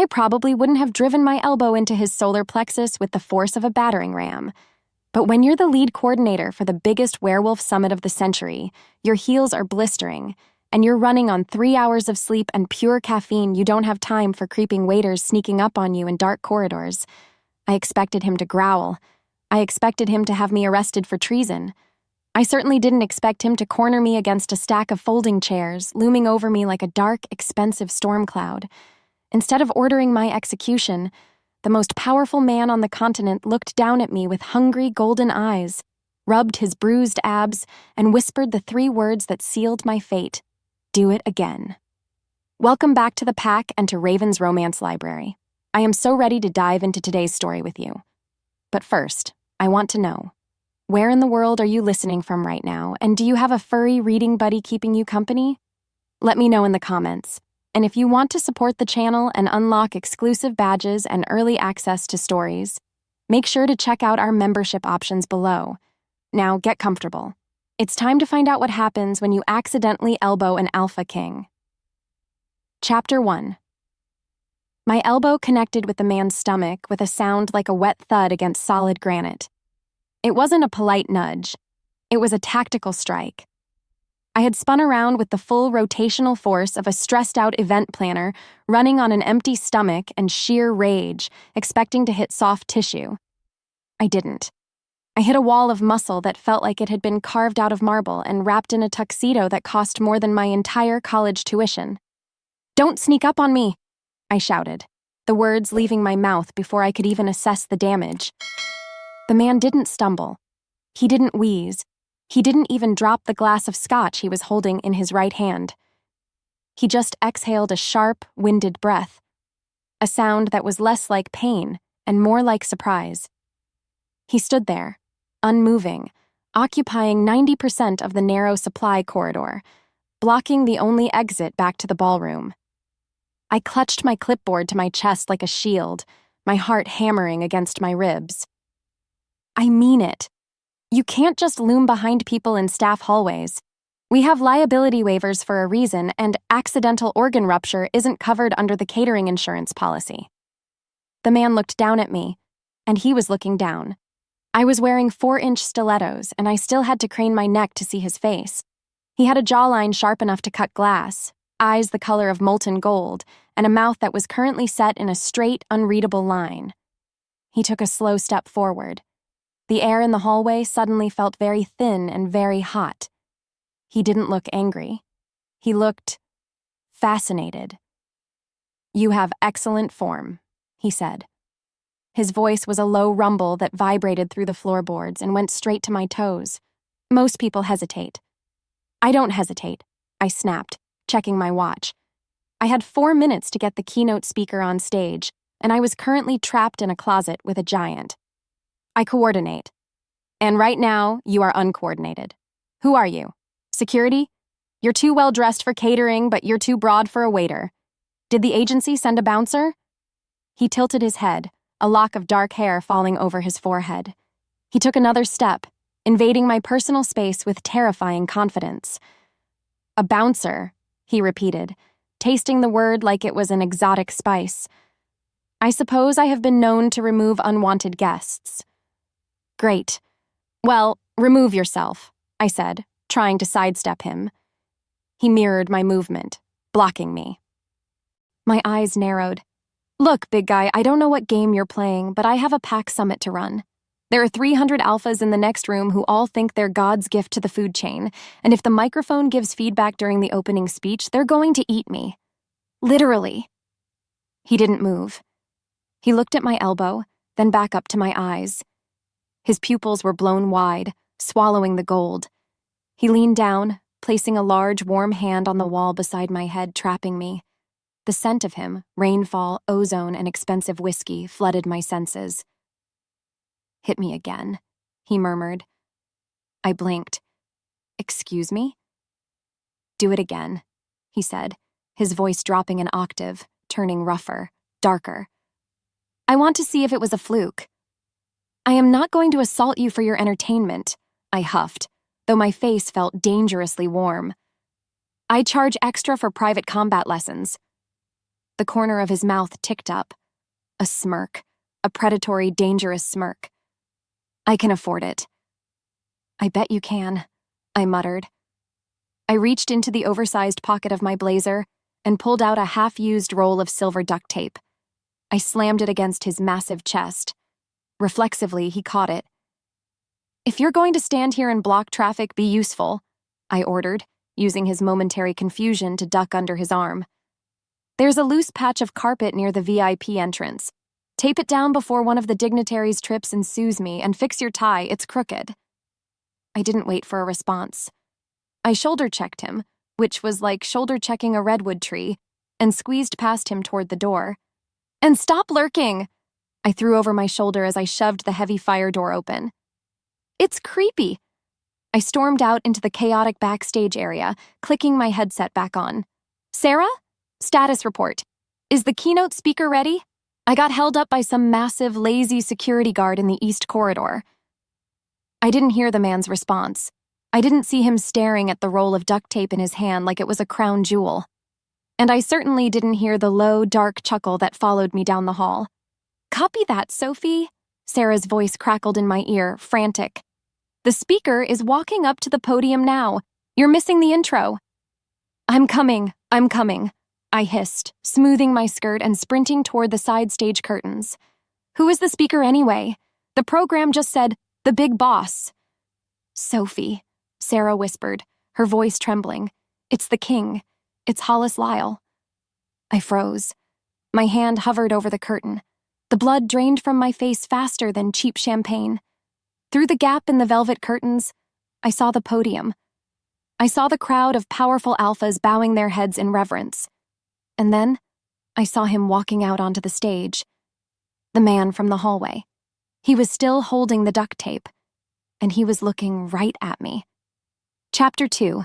I probably wouldn't have driven my elbow into his solar plexus with the force of a battering ram. But when you're the lead coordinator for the biggest werewolf summit of the century, your heels are blistering, and you're running on 3 hours of sleep and pure caffeine, you don't have time for creeping waiters sneaking up on you in dark corridors. I expected him to growl. I expected him to have me arrested for treason. I certainly didn't expect him to corner me against a stack of folding chairs, looming over me like a dark, expensive storm cloud. Instead of ordering my execution, the most powerful man on the continent looked down at me with hungry, golden eyes, rubbed his bruised abs, and whispered the 3 words that sealed my fate: do it again. Welcome back to the pack and to Raven's Romance Library. I am so ready to dive into today's story with you. But first, I want to know, where in the world are you listening from right now, and do you have a furry reading buddy keeping you company? Let me know in the comments. And if you want to support the channel and unlock exclusive badges and early access to stories, make sure to check out our membership options below. Now get comfortable. It's time to find out what happens when you accidentally elbow an alpha king. Chapter 1. My elbow connected with the man's stomach with a sound like a wet thud against solid granite. It wasn't a polite nudge. It was a tactical strike. I had spun around with the full rotational force of a stressed-out event planner, running on an empty stomach and sheer rage, expecting to hit soft tissue. I didn't. I hit a wall of muscle that felt like it had been carved out of marble and wrapped in a tuxedo that cost more than my entire college tuition. "Don't sneak up on me," I shouted, the words leaving my mouth before I could even assess the damage. The man didn't stumble. He didn't wheeze. He didn't even drop the glass of scotch he was holding in his right hand. He just exhaled a sharp, winded breath, a sound that was less like pain and more like surprise. He stood there, unmoving, occupying 90% of the narrow supply corridor, blocking the only exit back to the ballroom. I clutched my clipboard to my chest like a shield, my heart hammering against my ribs. I mean it. You can't just loom behind people in staff hallways. We have liability waivers for a reason, and accidental organ rupture isn't covered under the catering insurance policy. The man looked down at me, and he was looking down. I was wearing 4-inch stilettos, and I still had to crane my neck to see his face. He had a jawline sharp enough to cut glass, eyes the color of molten gold, and a mouth that was currently set in a straight, unreadable line. He took a slow step forward. The air in the hallway suddenly felt very thin and very hot. He didn't look angry. He looked fascinated. "You have excellent form," he said. His voice was a low rumble that vibrated through the floorboards and went straight to my toes. Most people hesitate. I don't hesitate, I snapped, checking my watch. I had 4 minutes to get the keynote speaker on stage, and I was currently trapped in a closet with a giant. I coordinate. And right now, you are uncoordinated. Who are you? Security? You're too well dressed for catering, but you're too broad for a waiter. Did the agency send a bouncer? He tilted his head, a lock of dark hair falling over his forehead. He took another step, invading my personal space with terrifying confidence. "A bouncer," he repeated, tasting the word like it was an exotic spice. "I suppose I have been known to remove unwanted guests." "Great. Well, remove yourself," I said, trying to sidestep him. He mirrored my movement, blocking me. My eyes narrowed. "Look, big guy, I don't know what game you're playing, but I have a pack summit to run. There are 300 alphas in the next room who all think they're God's gift to the food chain, and if the microphone gives feedback during the opening speech, they're going to eat me. Literally." He didn't move. He looked at my elbow, then back up to my eyes. His pupils were blown wide, swallowing the gold. He leaned down, placing a large, warm hand on the wall beside my head, trapping me. The scent of him, rainfall, ozone, and expensive whiskey, flooded my senses. "Hit me again," he murmured. I blinked. "Excuse me?" "Do it again," he said, his voice dropping an octave, turning rougher, darker. "I want to see if it was a fluke." "I am not going to assault you for your entertainment," I huffed, though my face felt dangerously warm. "I charge extra for private combat lessons." The corner of his mouth ticked up. A smirk. A predatory, dangerous smirk. I can afford it. I bet you can, I muttered. I reached into the oversized pocket of my blazer and pulled out a half-used roll of silver duct tape. I slammed it against his massive chest. Reflexively, he caught it. If you're going to stand here and block traffic, be useful, I ordered, using his momentary confusion to duck under his arm. There's a loose patch of carpet near the VIP entrance. Tape it down before one of the dignitaries trips and sues me, and fix your tie, it's crooked. I didn't wait for a response. I shoulder-checked him, which was like shoulder-checking a redwood tree, and squeezed past him toward the door. And stop lurking! I threw over my shoulder as I shoved the heavy fire door open. It's creepy. I stormed out into the chaotic backstage area, clicking my headset back on. Sarah? Status report. Is the keynote speaker ready? I got held up by some massive, lazy security guard in the East Corridor. I didn't hear the man's response. I didn't see him staring at the roll of duct tape in his hand like it was a crown jewel. And I certainly didn't hear the low, dark chuckle that followed me down the hall. Copy that, Sophie? Sarah's voice crackled in my ear, frantic. The speaker is walking up to the podium now. You're missing the intro. I'm coming, I hissed, smoothing my skirt and sprinting toward the side stage curtains. Who is the speaker anyway? The program just said, the big boss. Sophie, Sarah whispered, her voice trembling. It's the king. It's Hollis Lyall. I froze. My hand hovered over the curtain. The blood drained from my face faster than cheap champagne. Through the gap in the velvet curtains, I saw the podium. I saw the crowd of powerful alphas bowing their heads in reverence. And then, I saw him walking out onto the stage. The man from the hallway. He was still holding the duct tape, and he was looking right at me. Chapter 2.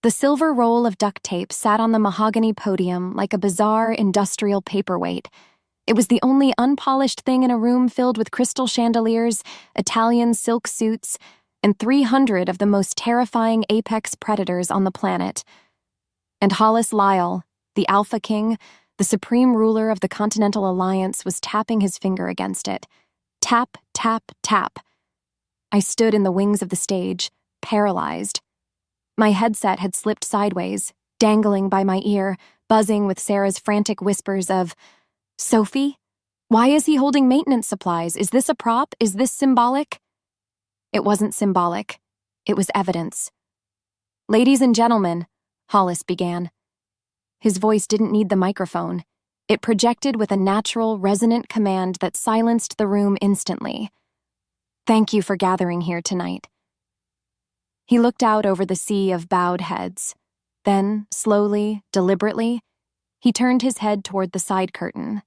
The silver roll of duct tape sat on the mahogany podium like a bizarre industrial paperweight. It was the only unpolished thing in a room filled with crystal chandeliers, Italian silk suits, and 300 of the most terrifying apex predators on the planet. And Hollis Lyall, the Alpha King, the supreme ruler of the Continental Alliance, was tapping his finger against it. Tap, tap, tap. I stood in the wings of the stage, paralyzed. My headset had slipped sideways, dangling by my ear, buzzing with Sarah's frantic whispers of, Sophie? Why is he holding maintenance supplies? Is this a prop? Is this symbolic? It wasn't symbolic. It was evidence. Ladies and gentlemen, Hollis began. His voice didn't need the microphone. It projected with a natural, resonant command that silenced the room instantly. Thank you for gathering here tonight. He looked out over the sea of bowed heads. Then, slowly, deliberately, he turned his head toward the side curtain.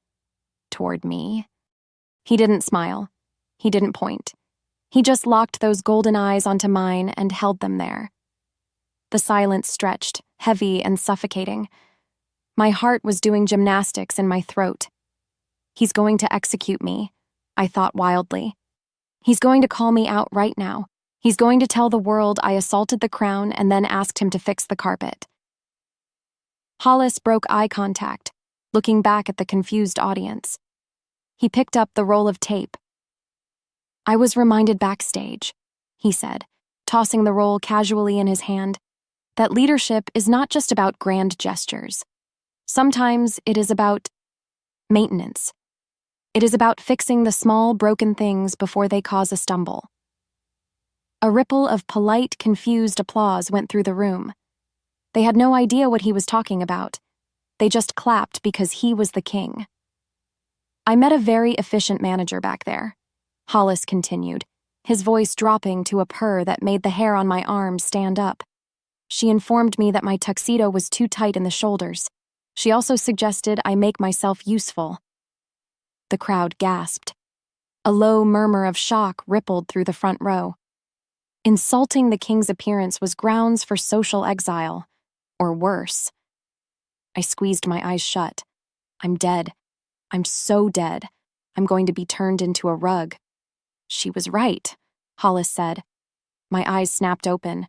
Toward me. He didn't smile. He didn't point. He just locked those golden eyes onto mine and held them there. The silence stretched, heavy and suffocating. My heart was doing gymnastics in my throat. He's going to execute me, I thought wildly. He's going to call me out right now. He's going to tell the world I assaulted the crown and then asked him to fix the carpet. Hollis broke eye contact, looking back at the confused audience. He picked up the roll of tape. I was reminded backstage, he said, tossing the roll casually in his hand, that leadership is not just about grand gestures. Sometimes it is about maintenance. It is about fixing the small, broken things before they cause a stumble. A ripple of polite, confused applause went through the room. They had no idea what he was talking about. They just clapped because he was the king. I met a very efficient manager back there, Hollis continued, his voice dropping to a purr that made the hair on my arms stand up. She informed me that my tuxedo was too tight in the shoulders. She also suggested I make myself useful. The crowd gasped. A low murmur of shock rippled through the front row. Insulting the king's appearance was grounds for social exile, or worse. I squeezed my eyes shut. I'm dead. I'm so dead. I'm going to be turned into a rug. She was right, Hollis said. My eyes snapped open.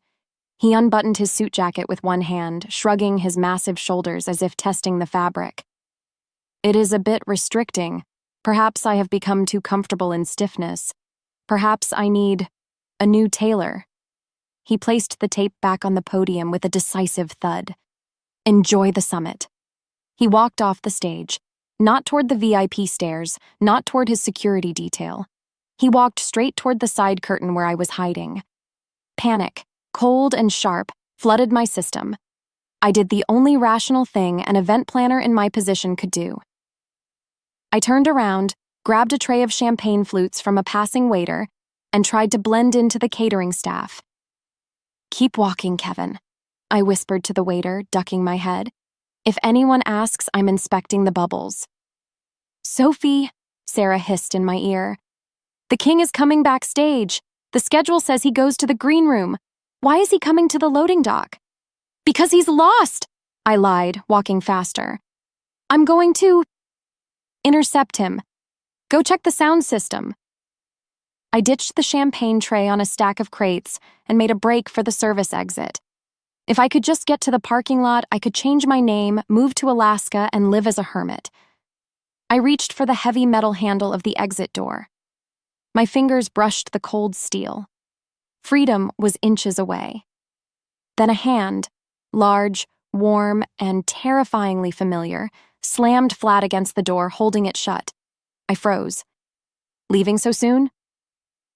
He unbuttoned his suit jacket with one hand, shrugging his massive shoulders as if testing the fabric. It is a bit restricting. Perhaps I have become too comfortable in stiffness. Perhaps I need a new tailor. He placed the tape back on the podium with a decisive thud. Enjoy the summit. He walked off the stage, not toward the VIP stairs, not toward his security detail. He walked straight toward the side curtain where I was hiding. Panic, cold and sharp, flooded my system. I did the only rational thing an event planner in my position could do. I turned around, grabbed a tray of champagne flutes from a passing waiter, and tried to blend into the catering staff. Keep walking, Kevin, I whispered to the waiter, ducking my head. If anyone asks, I'm inspecting the bubbles. Sophie, Sarah hissed in my ear. The king is coming backstage. The schedule says he goes to the green room. Why is he coming to the loading dock? Because he's lost, I lied, walking faster. I'm going to intercept him. Go check the sound system. I ditched the champagne tray on a stack of crates and made a break for the service exit. If I could just get to the parking lot, I could change my name, move to Alaska, and live as a hermit. I reached for the heavy metal handle of the exit door. My fingers brushed the cold steel. Freedom was inches away. Then a hand, large, warm, and terrifyingly familiar, slammed flat against the door, holding it shut. I froze. Leaving so soon?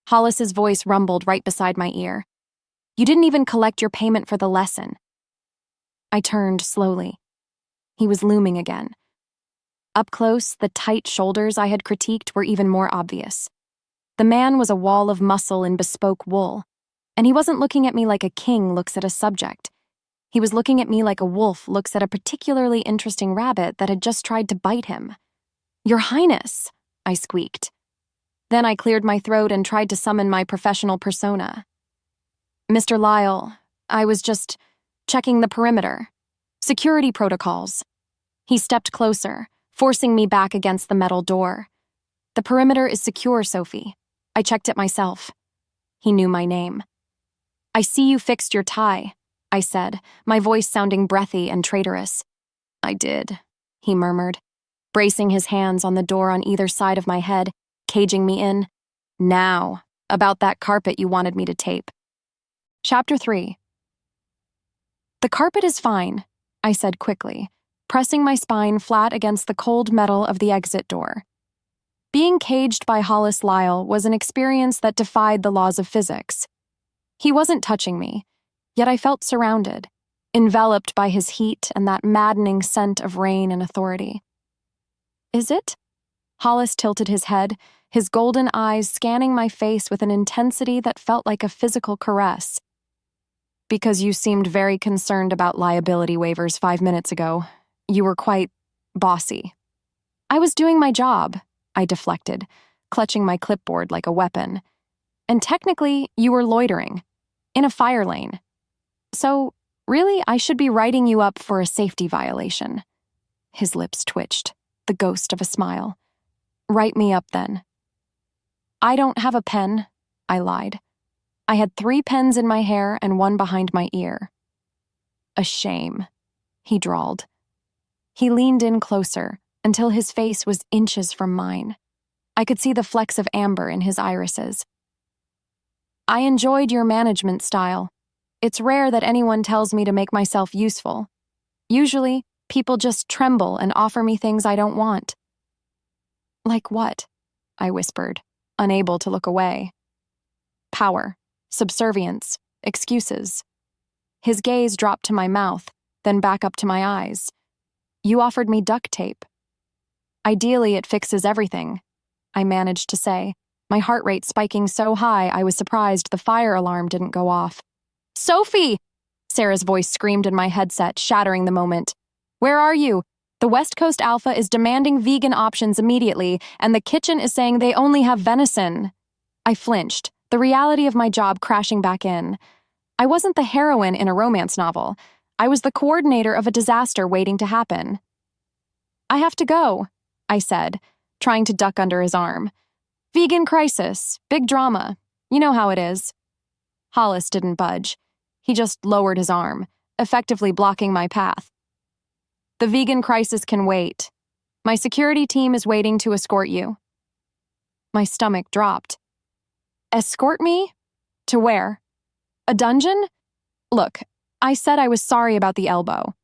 Hollis's voice rumbled right beside my ear. You didn't even collect your payment for the lesson. I turned slowly. He was looming again. Up close, the tight shoulders I had critiqued were even more obvious. The man was a wall of muscle in bespoke wool, and he wasn't looking at me like a king looks at a subject. He was looking at me like a wolf looks at a particularly interesting rabbit that had just tried to bite him. Your Highness, I squeaked. Then I cleared my throat and tried to summon my professional persona. Mr. Lyall, I was just checking the perimeter. Security protocols. He stepped closer, forcing me back against the metal door. The perimeter is secure, Sophie. I checked it myself. He knew my name. I see you fixed your tie, I said, my voice sounding breathy and traitorous. I did, he murmured, bracing his hands on the door on either side of my head, caging me in. Now, about that carpet you wanted me to tape. Chapter 3. The carpet is fine, I said quickly, pressing my spine flat against the cold metal of the exit door. Being caged by Hollis Lyall was an experience that defied the laws of physics. He wasn't touching me, yet I felt surrounded, enveloped by his heat and that maddening scent of rain and authority. Is it? Hollis tilted his head, his golden eyes scanning my face with an intensity that felt like a physical caress. Because you seemed very concerned about liability waivers 5 minutes ago. You were quite bossy. I was doing my job, I deflected, clutching my clipboard like a weapon. And technically, you were loitering, in a fire lane. So, really, I should be writing you up for a safety violation. His lips twitched, the ghost of a smile. Write me up, then. I don't have a pen, I lied. I had 3 pens in my hair and 1 behind my ear. A shame, he drawled. He leaned in closer until his face was inches from mine. I could see the flecks of amber in his irises. I enjoyed your management style. It's rare that anyone tells me to make myself useful. Usually, people just tremble and offer me things I don't want. Like what? I whispered, unable to look away. Power, subservience, excuses. His gaze dropped to my mouth, then back up to my eyes. You offered me duct tape. Ideally, it fixes everything, I managed to say, my heart rate spiking so high I was surprised the fire alarm didn't go off. Sophie! Sarah's voice screamed in my headset, shattering the moment. Where are you? The West Coast Alpha is demanding vegan options immediately, and the kitchen is saying they only have venison. I flinched, the reality of my job crashing back in. I wasn't the heroine in a romance novel. I was the coordinator of a disaster waiting to happen. I have to go, I said, trying to duck under his arm. Vegan crisis, big drama. You know how it is. Hollis didn't budge. He just lowered his arm, effectively blocking my path. The vegan crisis can wait. My security team is waiting to escort you. My stomach dropped. Escort me? To where? A dungeon? Look, I said I was sorry about the elbow.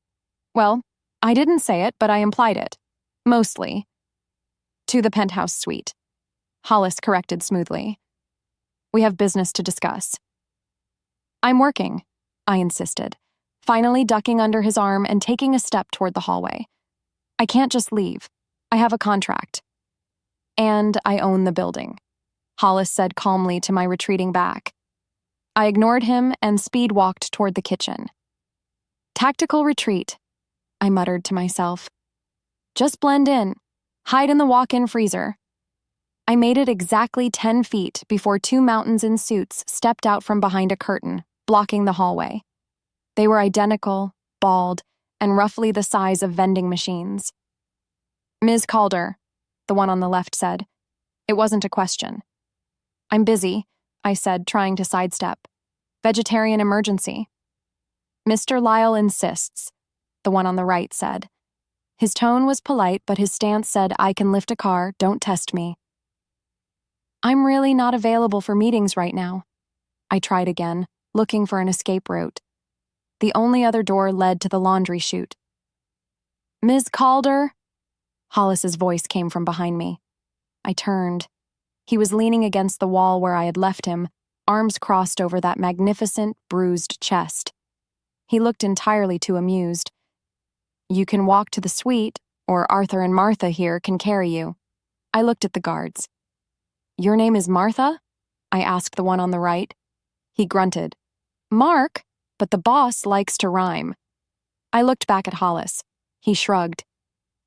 Well, I didn't say it, but I implied it. Mostly. To the penthouse suite. Hollis corrected smoothly. We have business to discuss. I'm working, I insisted, finally ducking under his arm and taking a step toward the hallway. I can't just leave. I have a contract. And I own the building, Hollis said calmly to my retreating back. I ignored him and speed-walked toward the kitchen. Tactical retreat, I muttered to myself. Just blend in. Hide in the walk-in freezer. I made it exactly 10 feet before two mountains in suits stepped out from behind a curtain, blocking the hallway. They were identical, bald, and roughly the size of vending machines. Ms. Calder, the one on the left said. It wasn't a question. I'm busy, I said, trying to sidestep. Vegetarian emergency. Mr. Lyall insists, the one on the right said. His tone was polite, but his stance said, I can lift a car, don't test me. I'm really not available for meetings right now. I tried again, looking for an escape route. The only other door led to the laundry chute. Ms. Calder? Hollis's voice came from behind me. I turned. He was leaning against the wall where I had left him, arms crossed over that magnificent, bruised chest. He looked entirely too amused. You can walk to the suite, or Arthur and Martha here can carry you. I looked at the guards. Your name is Martha? I asked the one on the right. He grunted. Mark, but the boss likes to rhyme. I looked back at Hollis. He shrugged.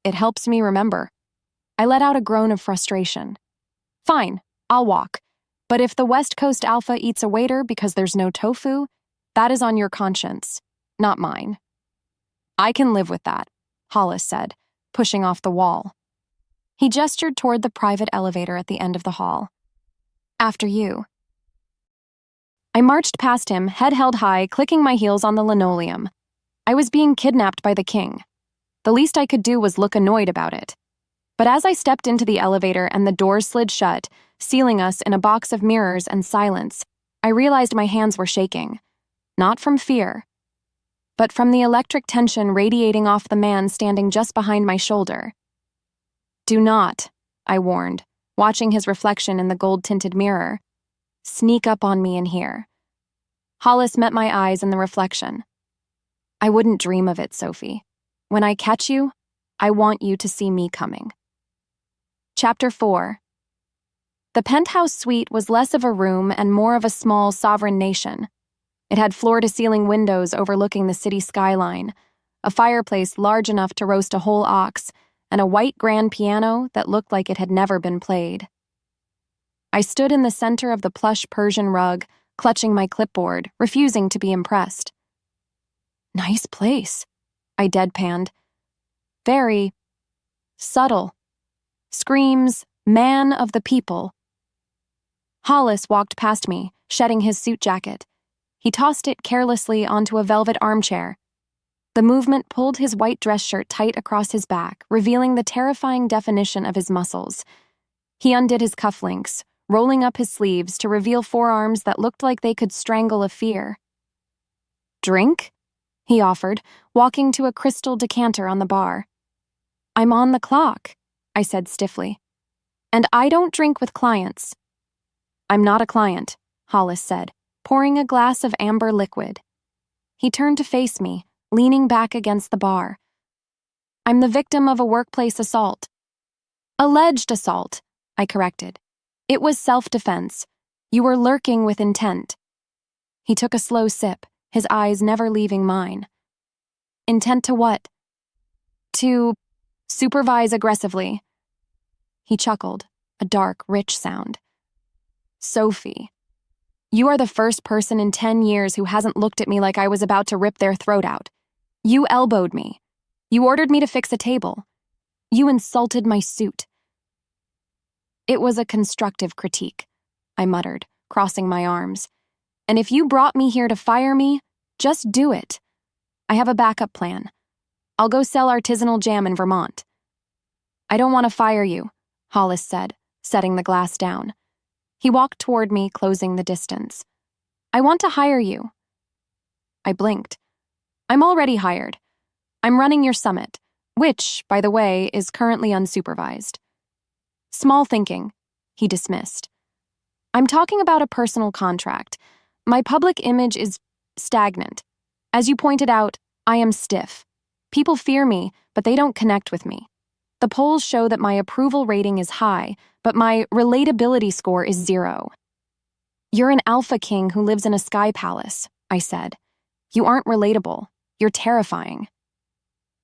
It helps me remember. I let out a groan of frustration. Fine, I'll walk. But if the West Coast Alpha eats a waiter because there's no tofu, that is on your conscience, not mine. I can live with that, Hollis said, pushing off the wall. He gestured toward the private elevator at the end of the hall. After you. I marched past him, head held high, clicking my heels on the linoleum. I was being kidnapped by the king. The least I could do was look annoyed about it. But as I stepped into the elevator and the doors slid shut, sealing us in a box of mirrors and silence, I realized my hands were shaking. Not from fear, but from the electric tension radiating off the man standing just behind my shoulder. Do not, I warned, watching his reflection in the gold-tinted mirror. Sneak up on me in here. Hollis met my eyes in the reflection. I wouldn't dream of it, Sophie. When I catch you, I want you to see me coming. Chapter 4. The penthouse suite was less of a room and more of a small sovereign nation. It had floor-to-ceiling windows overlooking the city skyline, a fireplace large enough to roast a whole ox, and a white grand piano that looked like it had never been played. I stood in the center of the plush Persian rug, clutching my clipboard, refusing to be impressed. Nice place, I deadpanned. Very subtle. Screams, man of the people. Hollis walked past me, shedding his suit jacket. He tossed it carelessly onto a velvet armchair. The movement pulled his white dress shirt tight across his back, revealing the terrifying definition of his muscles. He undid his cufflinks, rolling up his sleeves to reveal forearms that looked like they could strangle a fear. Drink? He offered, walking to a crystal decanter on the bar. I'm on the clock, I said stiffly. And I don't drink with clients. I'm not a client, Hollis said, pouring a glass of amber liquid. He turned to face me, leaning back against the bar. I'm the victim of a workplace assault. Alleged assault, I corrected. It was self-defense. You were lurking with intent. He took a slow sip, his eyes never leaving mine. Intent to what? To supervise aggressively. He chuckled, a dark, rich sound. Sophie, you are the first person in 10 years who hasn't looked at me like I was about to rip their throat out. You elbowed me. You ordered me to fix a table. You insulted my suit. It was a constructive critique, I muttered, crossing my arms. And if you brought me here to fire me, just do it. I have a backup plan. I'll go sell artisanal jam in Vermont. I don't want to fire you, Hollis said, setting the glass down. He walked toward me, closing the distance. I want to hire you. I blinked. I'm already hired. I'm running your summit, which, by the way, is currently unsupervised. Small thinking, he dismissed. I'm talking about a personal contract. My public image is stagnant. As you pointed out, I am stiff. People fear me, but they don't connect with me. The polls show that my approval rating is high, but my relatability score is 0. You're an alpha king who lives in a sky palace, I said. You aren't relatable. You're terrifying.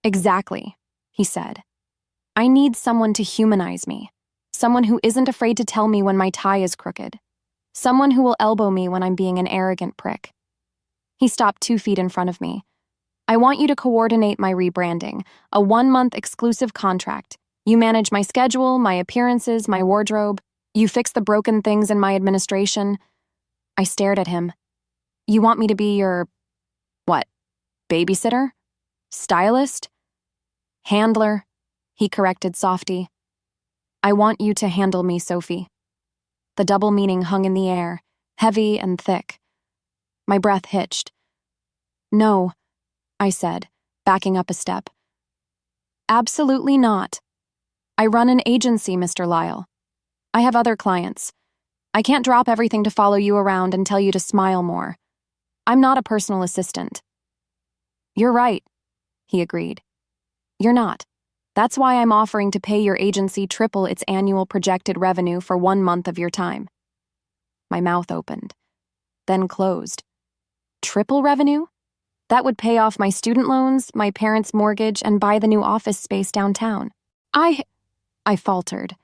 Exactly, he said. I need someone to humanize me. Someone who isn't afraid to tell me when my tie is crooked. Someone who will elbow me when I'm being an arrogant prick. He stopped 2 feet in front of me. I want you to coordinate my rebranding, a 1-month exclusive contract. You manage my schedule, my appearances, my wardrobe. You fix the broken things in my administration. I stared at him. You want me to be your, what, babysitter? Stylist? Handler, he corrected softy. I want you to handle me, Sophie. The double meaning hung in the air, heavy and thick. My breath hitched. No, I said, backing up a step. Absolutely not. I run an agency, Mr. Lyall. I have other clients. I can't drop everything to follow you around and tell you to smile more. I'm not a personal assistant. You're right, he agreed. You're not. That's why I'm offering to pay your agency triple its annual projected revenue for 1 month of your time. My mouth opened, then closed. Triple revenue? That would pay off my student loans, my parents' mortgage, and buy the new office space downtown. I faltered.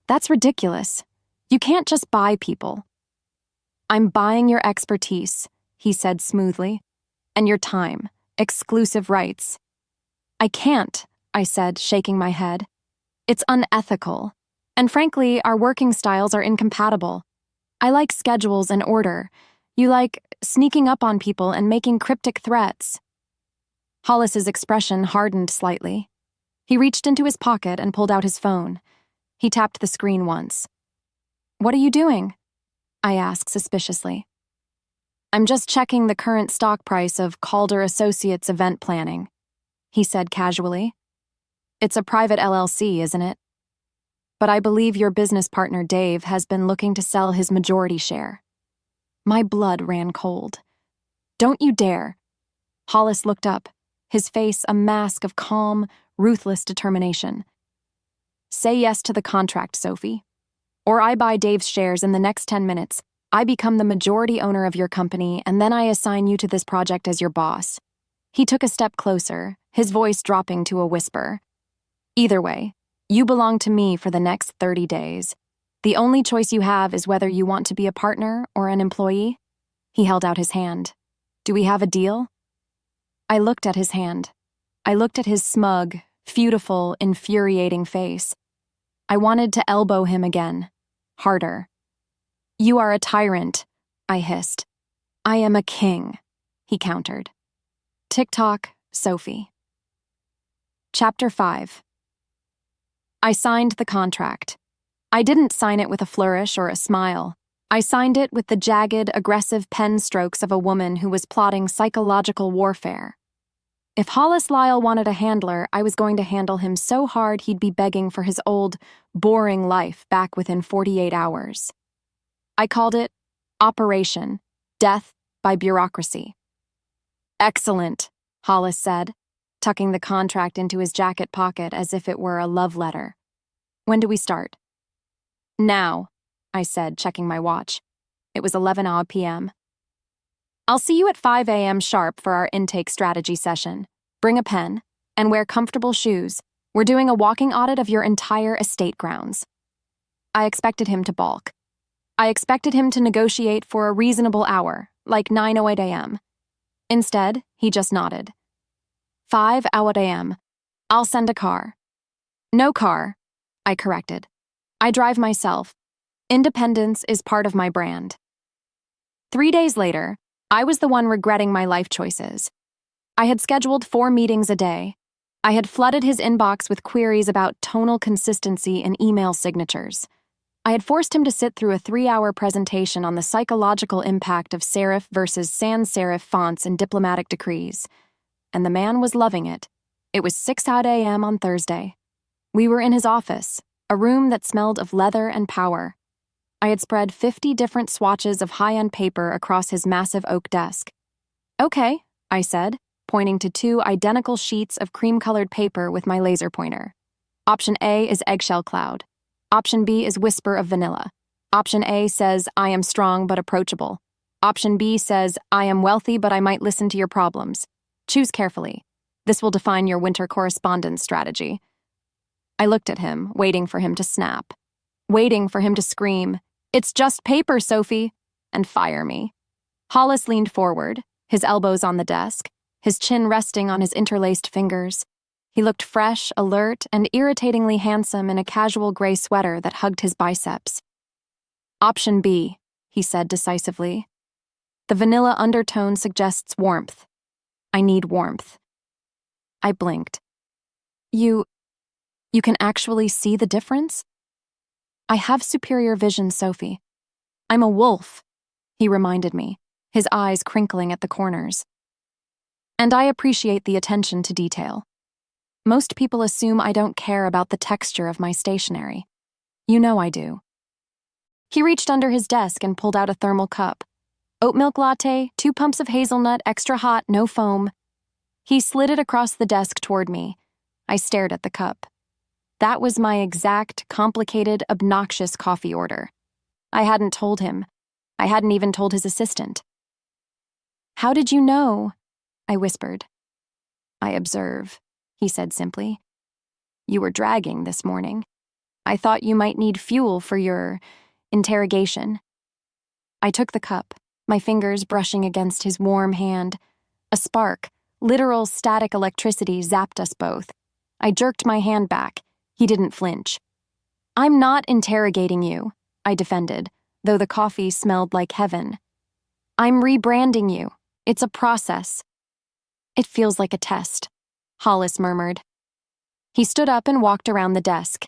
That's ridiculous. You can't just buy people. I'm buying your expertise, he said smoothly, and your time, exclusive rights. I can't, I said, shaking my head. It's unethical. And frankly, our working styles are incompatible. I like schedules and order. You like sneaking up on people and making cryptic threats. Hollis's expression hardened slightly. He reached into his pocket and pulled out his phone. He tapped the screen once. What are you doing? I asked suspiciously. I'm just checking the current stock price of Calder Associates event planning, he said casually. It's a private LLC, isn't it? But I believe your business partner, Dave, has been looking to sell his majority share. My blood ran cold. Don't you dare. Hollis looked up, his face a mask of calm, ruthless determination. Say yes to the contract, Sophie. Or I buy Dave's shares in the next 10 minutes. I become the majority owner of your company, and then I assign you to this project as your boss. He took a step closer, his voice dropping to a whisper. Either way, you belong to me for the next 30 days. The only choice you have is whether you want to be a partner or an employee. He held out his hand. Do we have a deal? I looked at his hand. I looked at his smug, beautiful, infuriating face. I wanted to elbow him again. Harder. You are a tyrant, I hissed. I am a king, he countered. Tick-tock, Sophie. Chapter 5. I signed the contract. I didn't sign it with a flourish or a smile. I signed it with the jagged, aggressive pen strokes of a woman who was plotting psychological warfare. If Hollis Lyall wanted a handler, I was going to handle him so hard he'd be begging for his old, boring life back within 48 hours. I called it Operation Death by Bureaucracy. Excellent, Hollis said, tucking the contract into his jacket pocket as if it were a love letter. When do we start? Now, I said, checking my watch. It was 11 p.m. I'll see you at 5 a.m. sharp for our intake strategy session. Bring a pen and wear comfortable shoes. We're doing a walking audit of your entire estate grounds. I expected him to balk. I expected him to negotiate for a reasonable hour, like 9:08 a.m. Instead, he just nodded. 5 a.m. I'll send a car. No car, I corrected. I drive myself. Independence is part of my brand. 3 days later, I was the one regretting my life choices. I had scheduled 4 meetings a day. I had flooded his inbox with queries about tonal consistency in email signatures. I had forced him to sit through a 3-hour presentation on the psychological impact of serif versus sans serif fonts in diplomatic decrees. And the man was loving it. It was 6 a.m. on Thursday. We were in his office, a room that smelled of leather and power. I had spread 50 different swatches of high-end paper across his massive oak desk. "Okay," I said, pointing to 2 identical sheets of cream-colored paper with my laser pointer. Option A is eggshell cloud. Option B is whisper of vanilla. Option A says, "I am strong but approachable." Option B says, "I am wealthy but I might listen to your problems." Choose carefully. This will define your winter correspondence strategy. I looked at him, waiting for him to snap. Waiting for him to scream, "It's just paper, Sophie," and fire me. Hollis leaned forward, his elbows on the desk, his chin resting on his interlaced fingers. He looked fresh, alert, and irritatingly handsome in a casual gray sweater that hugged his biceps. "Option B," he said decisively. "The vanilla undertone suggests warmth. I need warmth." I blinked. You can actually see the difference?" "I have superior vision, Sophie. I'm a wolf," he reminded me, his eyes crinkling at the corners. "And I appreciate the attention to detail. Most people assume I don't care about the texture of my stationery. You know I do." He reached under his desk and pulled out a thermal cup. "Oat milk latte, 2 pumps of hazelnut, extra hot, no foam." He slid it across the desk toward me. I stared at the cup. That was my exact, complicated, obnoxious coffee order. I hadn't told him. I hadn't even told his assistant. "How did you know?" I whispered. "I observe," he said simply. "You were dragging this morning. I thought you might need fuel for your interrogation." I took the cup, my fingers brushing against his warm hand. A spark, literal static electricity, zapped us both. I jerked my hand back. He didn't flinch. "I'm not interrogating you," I defended, though the coffee smelled like heaven. "I'm rebranding you. It's a process." "It feels like a test," Hollis murmured. He stood up and walked around the desk.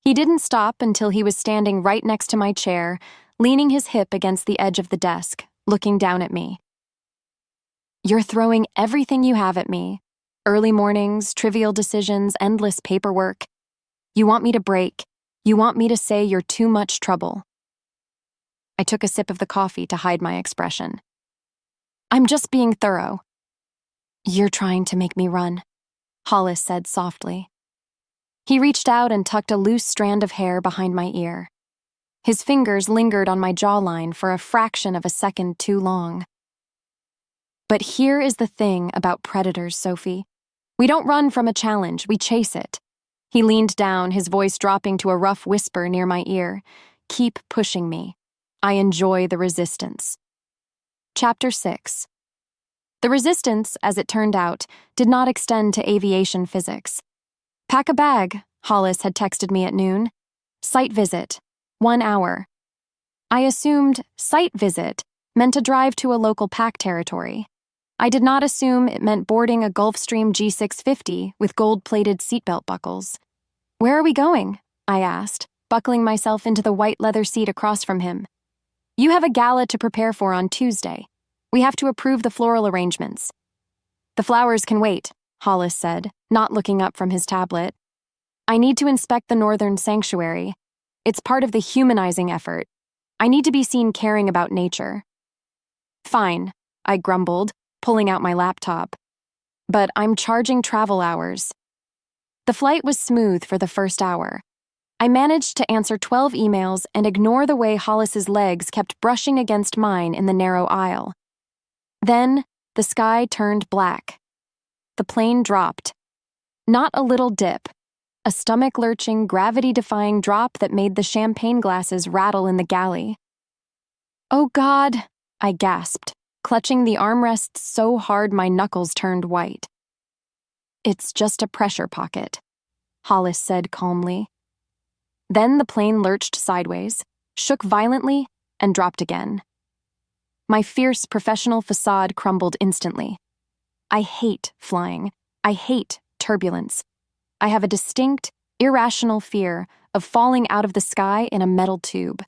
He didn't stop until he was standing right next to my chair, leaning his hip against the edge of the desk, looking down at me. "You're throwing everything you have at me. Early mornings, trivial decisions, endless paperwork. You want me to break. You want me to say you're too much trouble." I took a sip of the coffee to hide my expression. "I'm just being thorough." "You're trying to make me run," Hollis said softly. He reached out and tucked a loose strand of hair behind my ear. His fingers lingered on my jawline for a fraction of a second too long. "But here is the thing about predators, Sophie. We don't run from a challenge, we chase it." He leaned down, his voice dropping to a rough whisper near my ear. "Keep pushing me. I enjoy the resistance." Chapter 6. The resistance, as it turned out, did not extend to aviation physics. "Pack a bag," Hollis had texted me at noon. "Site visit. 1 hour." I assumed site visit meant a drive to a local pack territory. I did not assume it meant boarding a Gulfstream G650 with gold-plated seatbelt buckles. "Where are we going?" I asked, buckling myself into the white leather seat across from him. "You have a gala to prepare for on Tuesday. We have to approve the floral arrangements." "The flowers can wait," Hollis said, not looking up from his tablet. "I need to inspect the northern sanctuary. It's part of the humanizing effort. I need to be seen caring about nature." "Fine," I grumbled, pulling out my laptop. "But I'm charging travel hours." The flight was smooth for the first hour. I managed to answer 12 emails and ignore the way Hollis's legs kept brushing against mine in the narrow aisle. Then, the sky turned black. The plane dropped. Not a little dip. A stomach-lurching, gravity-defying drop that made the champagne glasses rattle in the galley. "Oh God," I gasped, clutching the armrests so hard my knuckles turned white. "It's just a pressure pocket," Hollis said calmly. Then the plane lurched sideways, shook violently, and dropped again. My fierce professional facade crumbled instantly. I hate flying. I hate turbulence. I have a distinct, irrational fear of falling out of the sky in a metal tube.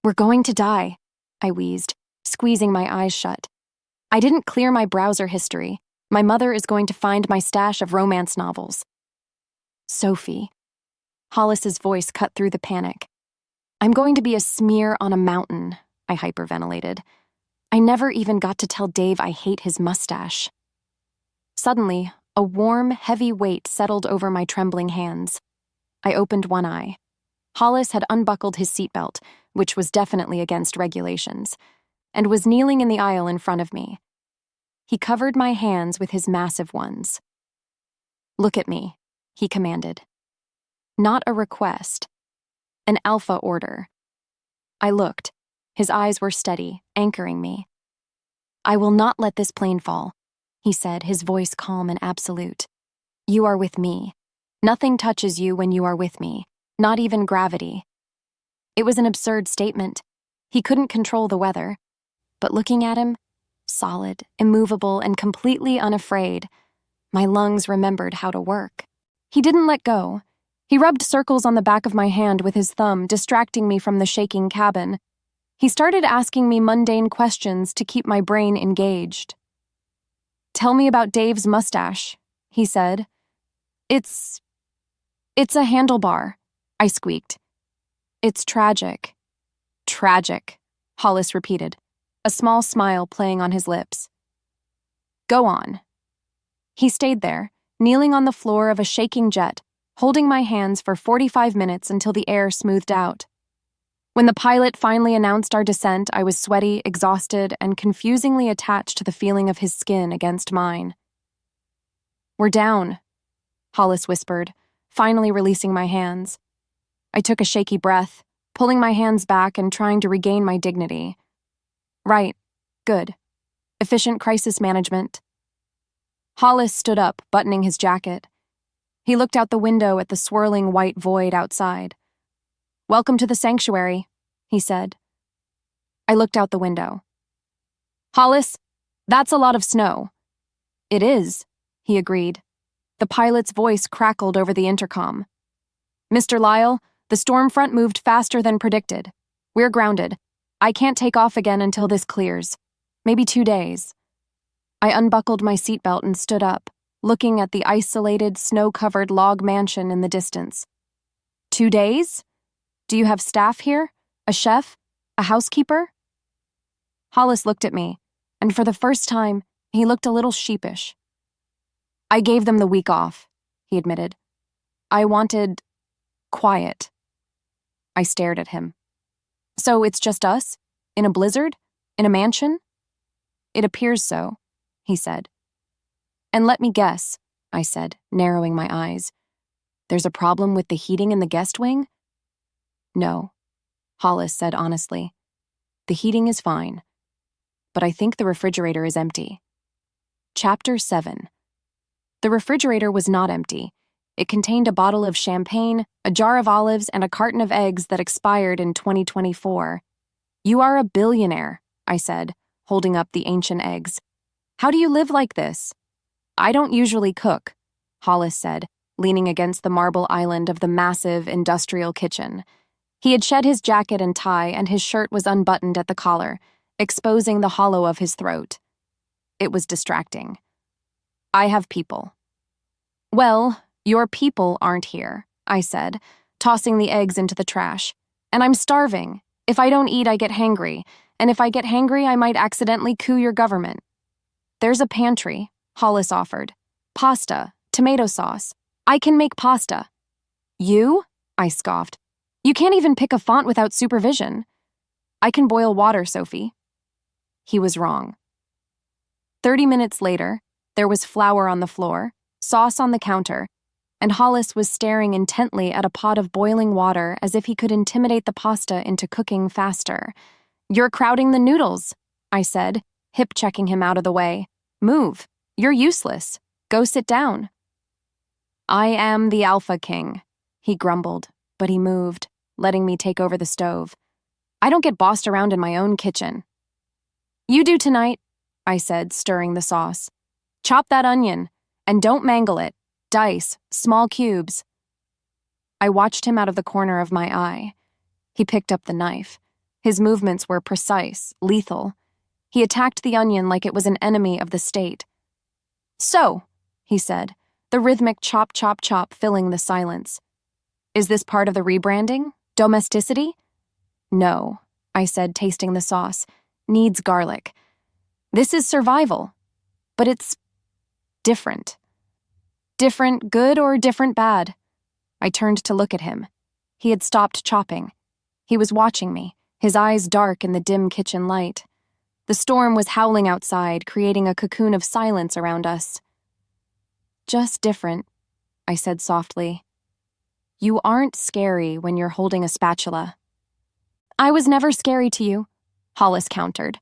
"We're going to die," I wheezed, squeezing my eyes shut. I didn't clear my browser history. My mother is going to find my stash of romance novels. "Sophie." Hollis's voice cut through the panic. "I'm going to be a smear on a mountain," I hyperventilated. I never even got to tell Dave I hate his mustache. Suddenly, a warm, heavy weight settled over my trembling hands. I opened one eye. Hollis had unbuckled his seatbelt, which was definitely against regulations, and was kneeling in the aisle in front of me. He covered my hands with his massive ones. "Look at me," he commanded. Not a request. An alpha order. I looked. His eyes were steady, anchoring me. "I will not let this plane fall," he said, his voice calm and absolute. "You are with me. Nothing touches you when you are with me, not even gravity." It was an absurd statement. He couldn't control the weather. But looking at him, solid, immovable, and completely unafraid, my lungs remembered how to work. He didn't let go. He rubbed circles on the back of my hand with his thumb, distracting me from the shaking cabin. He started asking me mundane questions to keep my brain engaged. "Tell me about Dave's mustache," he said. It's a handlebar," I squeaked. "It's tragic." "Tragic," Hollis repeated, a small smile playing on his lips. "Go on." He stayed there, kneeling on the floor of a shaking jet, holding my hands for 45 minutes until the air smoothed out. When the pilot finally announced our descent, I was sweaty, exhausted, and confusingly attached to the feeling of his skin against mine. "We're down," Hollis whispered, finally releasing my hands. I took a shaky breath, pulling my hands back and trying to regain my dignity. "Right. Good. Efficient crisis management." Hollis stood up, buttoning his jacket. He looked out the window at the swirling white void outside. "Welcome to the sanctuary," he said. I looked out the window. "Hollis, that's a lot of snow." "It is," he agreed. The pilot's voice crackled over the intercom. "Mr. Lyall, the storm front moved faster than predicted. We're grounded. I can't take off again until this clears. Maybe 2 days." I unbuckled my seatbelt and stood up, looking at the isolated, snow-covered log mansion in the distance. 2 days? Do you have staff here? A chef? A housekeeper? Hollis looked at me, and for the first time, he looked a little sheepish. "I gave them the week off," he admitted. "I wanted quiet." I stared at him. "So it's just us? In a blizzard? In a mansion?" "It appears so," he said. "And let me guess," I said, narrowing my eyes. "There's a problem with the heating in the guest wing?" "No," Hollis said honestly. "The heating is fine. But I think the refrigerator is empty." Chapter 7. The refrigerator was not empty. It contained a bottle of champagne, a jar of olives, and a carton of eggs that expired in 2024. "You are a billionaire," I said, holding up the ancient eggs. "How do you live like this?" "I don't usually cook," Hollis said, leaning against the marble island of the massive industrial kitchen. He had shed his jacket and tie, and his shirt was unbuttoned at the collar, exposing the hollow of his throat. It was distracting. "I have people." "Well, your people aren't here," I said, tossing the eggs into the trash. "And I'm starving. If I don't eat, I get hangry. And if I get hangry, I might accidentally coup your government." "There's a pantry," Hollis offered. "Pasta, tomato sauce. I can make pasta." "You?" I scoffed. "You can't even pick a font without supervision." "I can boil water, Sophie." He was wrong. 30 minutes later, there was flour on the floor, sauce on the counter, and Hollis was staring intently at a pot of boiling water as if he could intimidate the pasta into cooking faster. "You're crowding the noodles," I said, hip-checking him out of the way. "Move. You're useless. Go sit down." "I am the Alpha King," he grumbled, but he moved, letting me take over the stove. "I don't get bossed around in my own kitchen." "You do tonight," I said, stirring the sauce. "Chop that onion, and don't mangle it. Dice, small cubes. I watched him out of the corner of my eye. He picked up the knife. His movements were precise, lethal. He attacked the onion like it was an enemy of the state. "So," he said, the rhythmic chop, chop, chop filling the silence. "Is this part of the rebranding? Domesticity?" "No," I said, tasting the sauce. "Needs garlic. This is survival. But it's different." "Different good or different bad?" I turned to look at him. He had stopped chopping. He was watching me, his eyes dark in the dim kitchen light. The storm was howling outside, creating a cocoon of silence around us. "Just different," I said softly. "You aren't scary when you're holding a spatula." "I was never scary to you," Hollis countered.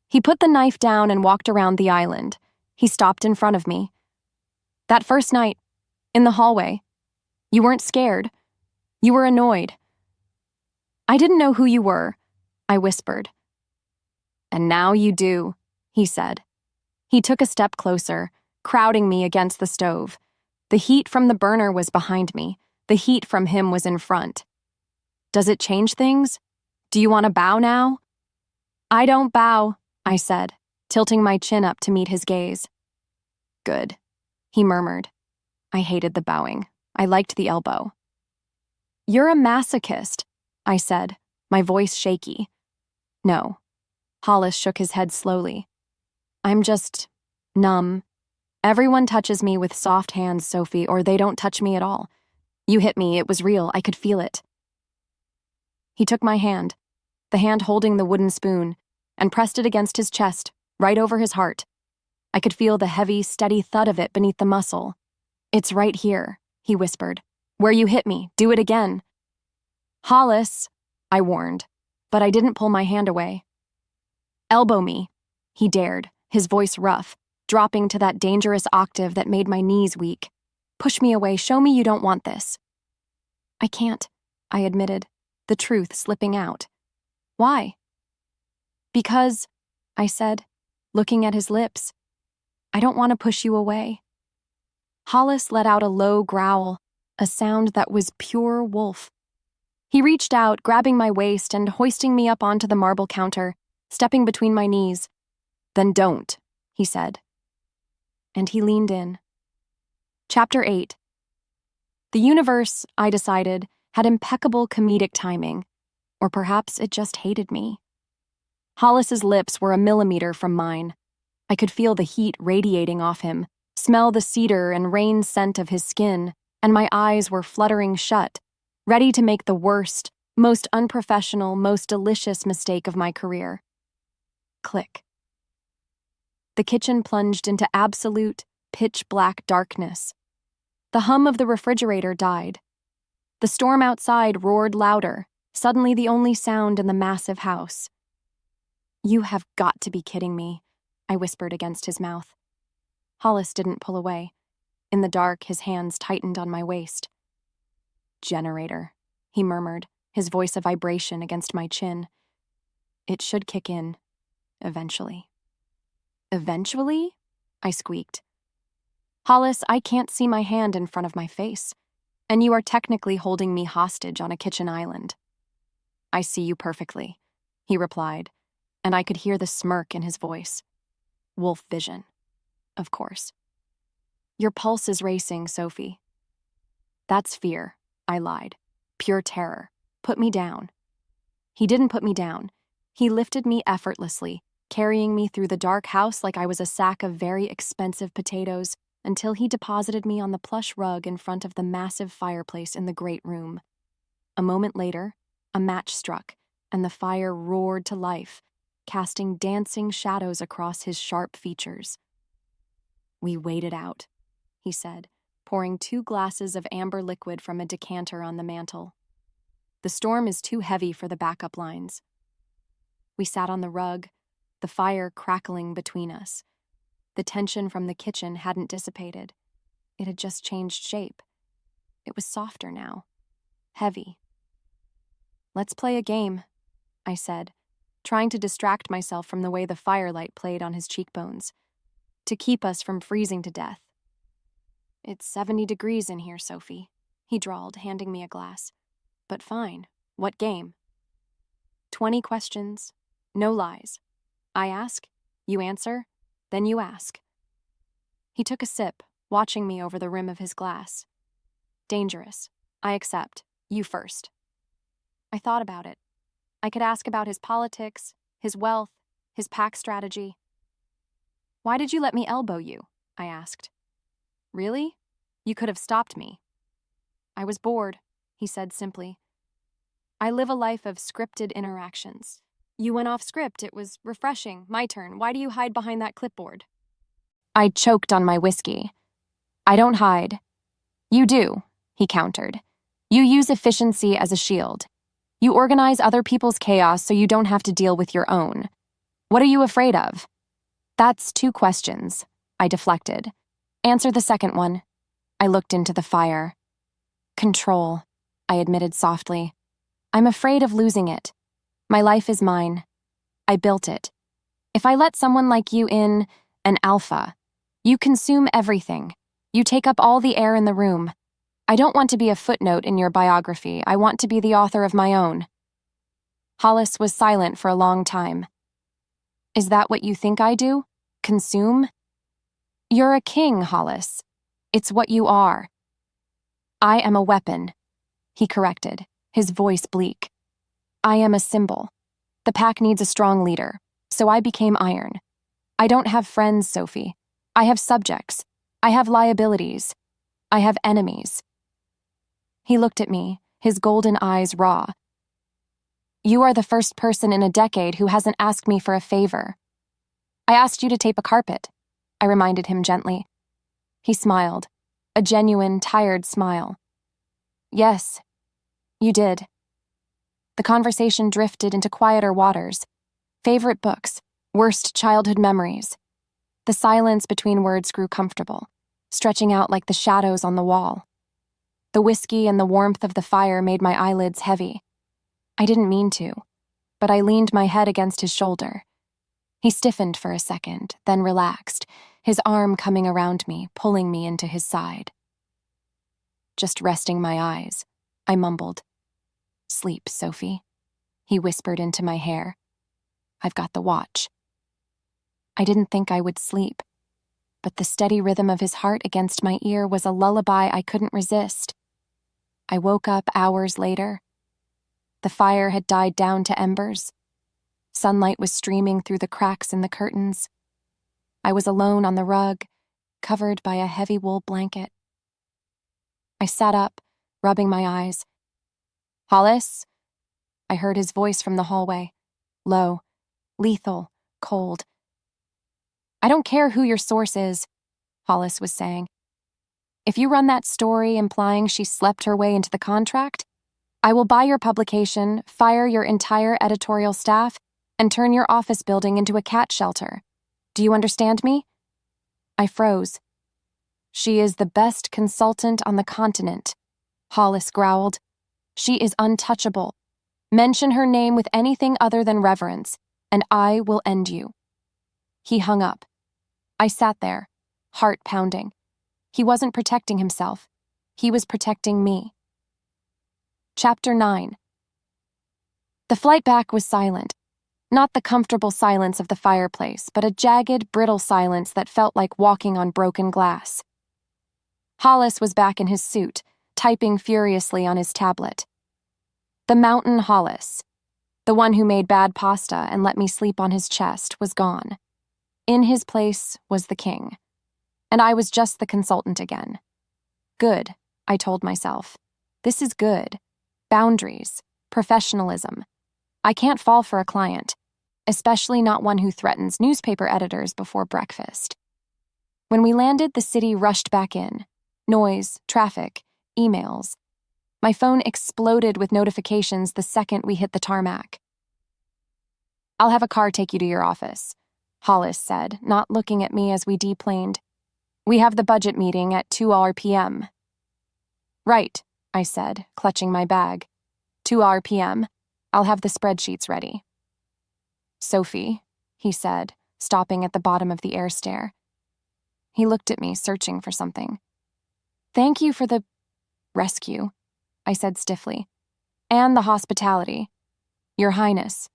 He put the knife down and walked around the island. He stopped in front of me. "That first night, in the hallway, you weren't scared. You were annoyed." "I didn't know who you were," I whispered. "And now you do," he said. He took a step closer, crowding me against the stove. The heat from the burner was behind me. The heat from him was in front. "Does it change things? Do you want to bow now?" "I don't bow," I said, tilting my chin up to meet his gaze. "Good," he murmured. I hated the bowing. I liked the elbow. "You're a masochist," I said, my voice shaky. "No." Hollis shook his head slowly. "I'm just numb. Everyone touches me with soft hands, Sophie, or they don't touch me at all. You hit me, it was real, I could feel it." He took my hand, the hand holding the wooden spoon, and pressed it against his chest, right over his heart. I could feel the heavy, steady thud of it beneath the muscle. "It's right here," he whispered. "Where you hit me, do it again." "Hollis," I warned, but I didn't pull my hand away. "Elbow me," he dared, his voice rough, dropping to that dangerous octave that made my knees weak. "Push me away, show me you don't want this." "I can't," I admitted, the truth slipping out. "Why?" "Because," I said, looking at his lips, "I don't want to push you away." Hollis let out a low growl, a sound that was pure wolf. He reached out, grabbing my waist and hoisting me up onto the marble counter, stepping between my knees. "Then don't," he said. And he leaned in. Chapter 8. The universe, I decided, had impeccable comedic timing, or perhaps it just hated me. Hollis's lips were a millimeter from mine. I could feel the heat radiating off him, smell the cedar and rain scent of his skin, and my eyes were fluttering shut, ready to make the worst, most unprofessional, most delicious mistake of my career. Click. The kitchen plunged into absolute, pitch-black darkness. The hum of the refrigerator died. The storm outside roared louder, suddenly the only sound in the massive house. "You have got to be kidding me," I whispered against his mouth. Hollis didn't pull away. In the dark, his hands tightened on my waist. "Generator," he murmured, his voice a vibration against my chin. "It should kick in, eventually." "Eventually?" I squeaked. "Hollis, I can't see my hand in front of my face, and you are technically holding me hostage on a kitchen island." "I see you perfectly," he replied, and I could hear the smirk in his voice. Wolf vision, of course. "Your pulse is racing, Sophie." "That's fear," I lied. "Pure terror. Put me down." He didn't put me down. He lifted me effortlessly, carrying me through the dark house like I was a sack of very expensive potatoes, until he deposited me on the plush rug in front of the massive fireplace in the great room. A moment later, a match struck, and the fire roared to life, casting dancing shadows across his sharp features. "We wait it out," he said, pouring 2 glasses of amber liquid from a decanter on the mantel. "The storm is too heavy for the backup lines." We sat on the rug, the fire crackling between us. The tension from the kitchen hadn't dissipated. It had just changed shape. It was softer now, heavy. "Let's play a game," I said, trying to distract myself from the way the firelight played on his cheekbones, to keep us from freezing to death. It's 70 degrees in here, Sophie, he drawled, handing me a glass. But fine. What game? 20 questions. No lies. I ask, you answer, then you ask. He took a sip, watching me over the rim of his glass. Dangerous. I accept. You first. I thought about it. I could ask about his politics, his wealth, his pack strategy. Why did you let me elbow you? I asked. Really? You could have stopped me. I was bored, he said simply. I live a life of scripted interactions. You went off script. It was refreshing. My turn. Why do you hide behind that clipboard? I choked on my whiskey. I don't hide. You do, he countered. You use efficiency as a shield. You organize other people's chaos so you don't have to deal with your own. What are you afraid of? That's 2 questions, I deflected. Answer the second one. I looked into the fire. Control, I admitted softly. I'm afraid of losing it. My life is mine. I built it. If I let someone like you in, an alpha, you consume everything. You take up all the air in the room. I don't want to be a footnote in your biography. I want to be the author of my own. Hollis was silent for a long time. Is that what you think I do? Consume? You're a king, Hollis. It's what you are. I am a weapon, he corrected, his voice bleak. I am a symbol. The pack needs a strong leader, so I became iron. I don't have friends, Sophie. I have subjects. I have liabilities. I have enemies. He looked at me, his golden eyes raw. You are the first person in a decade who hasn't asked me for a favor. I asked you to tape a carpet, I reminded him gently. He smiled, a genuine, tired smile. Yes, you did. The conversation drifted into quieter waters. Favorite books, worst childhood memories. The silence between words grew comfortable, stretching out like the shadows on the wall. The whiskey and the warmth of the fire made my eyelids heavy. I didn't mean to, but I leaned my head against his shoulder. He stiffened for a second, then relaxed, his arm coming around me, pulling me into his side. Just resting my eyes, I mumbled. Sleep, Sophie, he whispered into my hair. I've got the watch. I didn't think I would sleep, but the steady rhythm of his heart against my ear was a lullaby I couldn't resist. I woke up hours later. The fire had died down to embers. Sunlight was streaming through the cracks in the curtains. I was alone on the rug, covered by a heavy wool blanket. I sat up, rubbing my eyes. Hollis? I heard his voice from the hallway. Low, lethal, cold. I don't care who your source is, Hollis was saying. If you run that story implying she slept her way into the contract, I will buy your publication, fire your entire editorial staff, and turn your office building into a cat shelter. Do you understand me? I froze. She is the best consultant on the continent, Hollis growled. She is untouchable. Mention her name with anything other than reverence, and I will end you. He hung up. I sat there, heart pounding. He wasn't protecting himself. He was protecting me. Chapter 9. The flight back was silent. Not the comfortable silence of the fireplace, but a jagged, brittle silence that felt like walking on broken glass. Hollis was back in his suit, typing furiously on his tablet. The mountain Hollis, the one who made bad pasta and let me sleep on his chest, was gone. In his place was the king. And I was just the consultant again. Good, I told myself. This is good. Boundaries, professionalism. I can't fall for a client, especially not one who threatens newspaper editors before breakfast. When we landed, the city rushed back in. Noise, traffic, emails. My phone exploded with notifications the second we hit the tarmac. I'll have a car take you to your office, Hollis said, not looking at me as we deplaned. We have the budget meeting at 2 p.m. Right, I said, clutching my bag. 2 p.m. I'll have the spreadsheets ready. Sophie, he said, stopping at the bottom of the air stair. He looked at me, searching for something. Thank you for the rescue, I said stiffly. And the hospitality. Your Highness.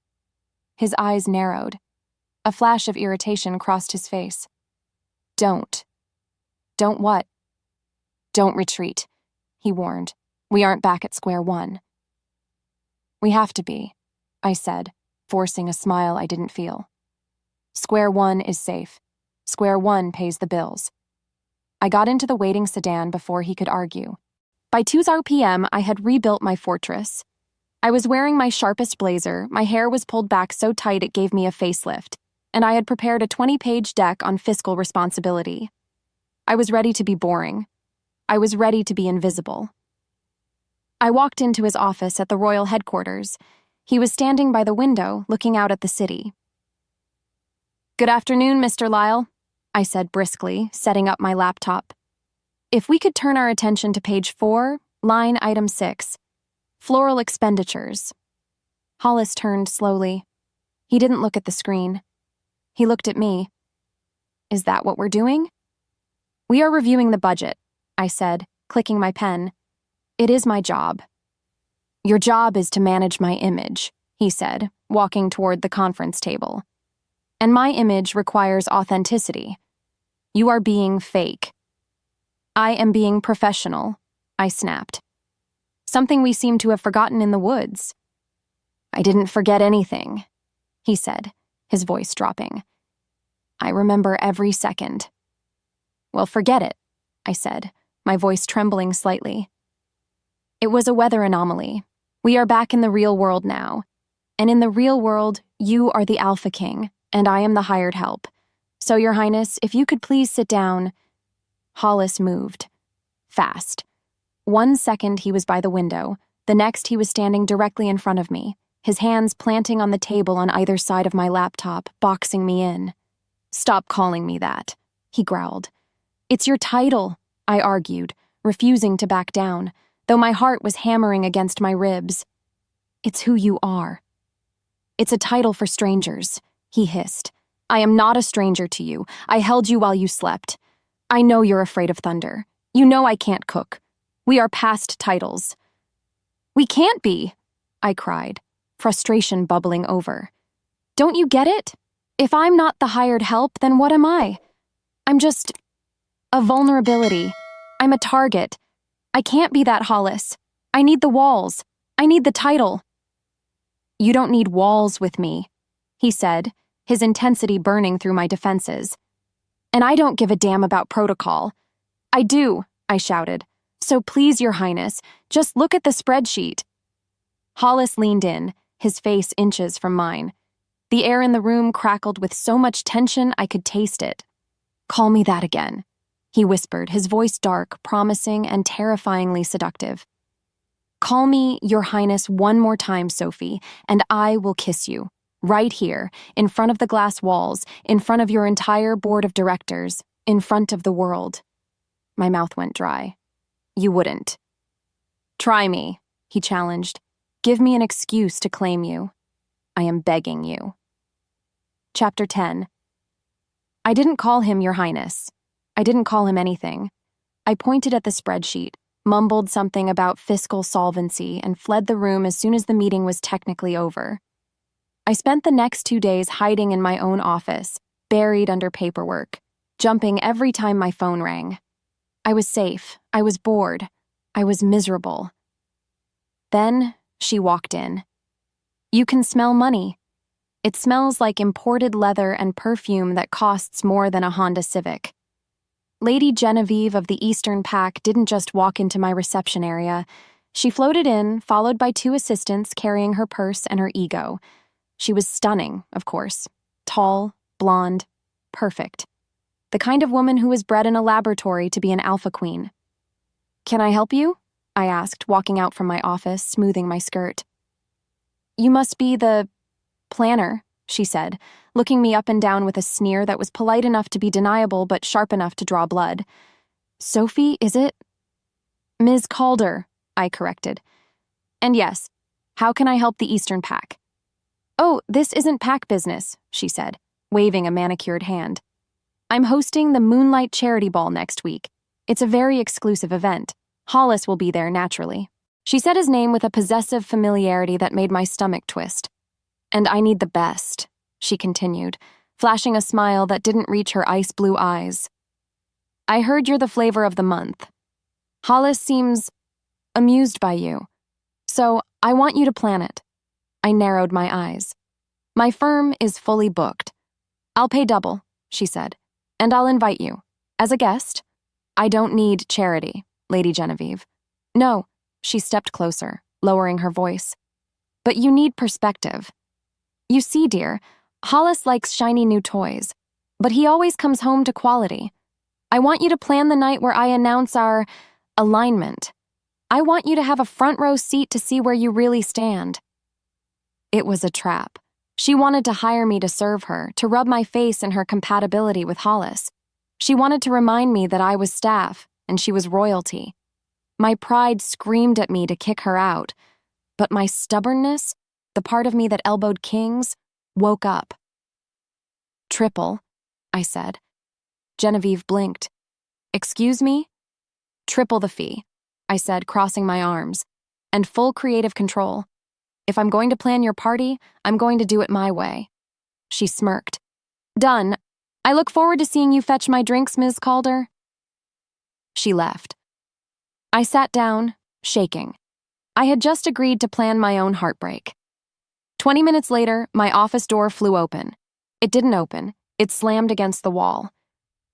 His eyes narrowed. A flash of irritation crossed his face. Don't. Don't what? Don't retreat, he warned. We aren't back at square one. We have to be, I said, forcing a smile I didn't feel. Square one is safe. Square one pays the bills. I got into the waiting sedan before he could argue. By 2 p.m., I had rebuilt my fortress. I was wearing my sharpest blazer, my hair was pulled back so tight it gave me a facelift, and I had prepared a 20-page deck on fiscal responsibility. I was ready to be boring. I was ready to be invisible. I walked into his office at the royal headquarters. He was standing by the window, looking out at the city. Good afternoon, Mr. Lyall, I said briskly, setting up my laptop. If we could turn our attention to page 4, line item 6, floral expenditures. Hollis turned slowly. He didn't look at the screen. He looked at me. Is that what we're doing? We are reviewing the budget, I said, clicking my pen. It is my job. Your job is to manage my image, he said, walking toward the conference table. And my image requires authenticity. You are being fake. I am being professional, I snapped. Something we seem to have forgotten in the woods. I didn't forget anything, he said, his voice dropping. I remember every second. Well, forget it, I said, my voice trembling slightly. It was a weather anomaly. We are back in the real world now. And in the real world, you are the Alpha King, and I am the hired help. So, Your Highness, if you could please sit down. Hollis moved. Fast. 1 second he was by the window, the next he was standing directly in front of me, his hands planting on the table on either side of my laptop, boxing me in. Stop calling me that, he growled. It's your title, I argued, refusing to back down, though my heart was hammering against my ribs. It's who you are. It's a title for strangers, he hissed. I am not a stranger to you. I held you while you slept. I know you're afraid of thunder. You know I can't cook. We are past titles. We can't be, I cried, frustration bubbling over. Don't you get it? If I'm not the hired help, then what am I? I'm just a vulnerability. I'm a target. I can't be that Hollis. I need the walls. I need the title. You don't need walls with me, he said, his intensity burning through my defenses. And I don't give a damn about protocol. I do, I shouted. So please, Your Highness, just look at the spreadsheet. Hollis leaned in, his face inches from mine. The air in the room crackled with so much tension I could taste it. Call me that again, he whispered, his voice dark, promising, and terrifyingly seductive. Call me Your Highness one more time, Sophie, and I will kiss you. Right here, in front of the glass walls, in front of your entire board of directors, in front of the world. My mouth went dry. You wouldn't. Try me, he challenged. Give me an excuse to claim you. I am begging you. Chapter 10. I didn't call him Your Highness. I didn't call him anything. I pointed at the spreadsheet, mumbled something about fiscal solvency, and fled the room as soon as the meeting was technically over. I spent the next 2 days hiding in my own office, buried under paperwork, jumping every time my phone rang. I was safe. I was bored. I was miserable. Then she walked in. You can smell money. It smells like imported leather and perfume that costs more than a Honda Civic. Lady Genevieve of the Eastern Pack didn't just walk into my reception area. She floated in, followed by 2 assistants carrying her purse and her ego. She was stunning, of course. Tall, blonde, perfect. The kind of woman who was bred in a laboratory to be an alpha queen. Can I help you? I asked, walking out from my office, smoothing my skirt. You must be the planner, she said, looking me up and down with a sneer that was polite enough to be deniable but sharp enough to draw blood. Sophie, is it? Ms. Calder, I corrected. And yes, how can I help the Eastern Pack? Oh, this isn't pack business, she said, waving a manicured hand. I'm hosting the Moonlight Charity Ball next week. It's a very exclusive event. Hollis will be there, naturally. She said his name with a possessive familiarity that made my stomach twist. And I need the best, she continued, flashing a smile that didn't reach her ice blue eyes. I heard you're the flavor of the month. Hollis seems amused by you. So I want you to plan it. I narrowed my eyes. My firm is fully booked. I'll pay double, she said, and I'll invite you. As a guest. I don't need charity, Lady Genevieve. No, she stepped closer, lowering her voice. But you need perspective. You see, dear, Hollis likes shiny new toys, but he always comes home to quality. I want you to plan the night where I announce our alignment. I want you to have a front row seat to see where you really stand. It was a trap. She wanted to hire me to serve her, to rub my face in her compatibility with Hollis. She wanted to remind me that I was staff and she was royalty. My pride screamed at me to kick her out, but my stubbornness, the part of me that elbowed kings, woke up. Triple, I said. Genevieve blinked. Excuse me? Triple the fee, I said, crossing my arms, and full creative control. If I'm going to plan your party, I'm going to do it my way. She smirked. Done. I look forward to seeing you fetch my drinks, Ms. Calder. She left. I sat down, shaking. I had just agreed to plan my own heartbreak. 20 minutes later, my office door flew open. It didn't open. It slammed against the wall.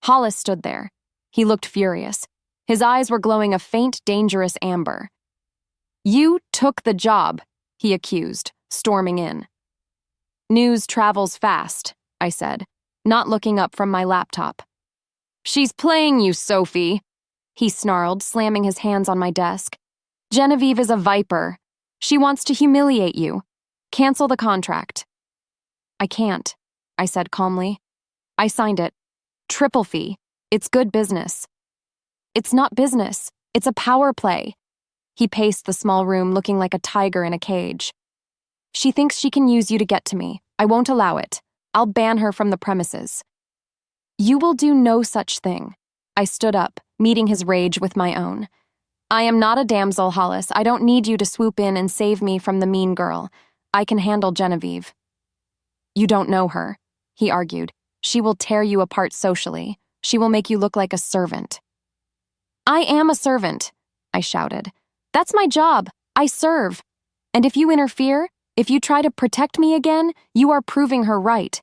Hollis stood there. He looked furious. His eyes were glowing a faint, dangerous amber. You took the job, he accused, storming in. News travels fast, I said, not looking up from my laptop. She's playing you, Sophie, he snarled, slamming his hands on my desk. Genevieve is a viper. She wants to humiliate you. Cancel the contract. I can't, I said calmly. I signed it. Triple fee. It's good business. It's not business. It's a power play. He paced the small room, looking like a tiger in a cage. She thinks she can use you to get to me. I won't allow it. I'll ban her from the premises. You will do no such thing. I stood up, meeting his rage with my own. I am not a damsel, Hollis. I don't need you to swoop in and save me from the mean girl. I can handle Genevieve. You don't know her, he argued. She will tear you apart socially. She will make you look like a servant. I am a servant, I shouted. That's my job. I serve. And if you interfere, if you try to protect me again, you are proving her right.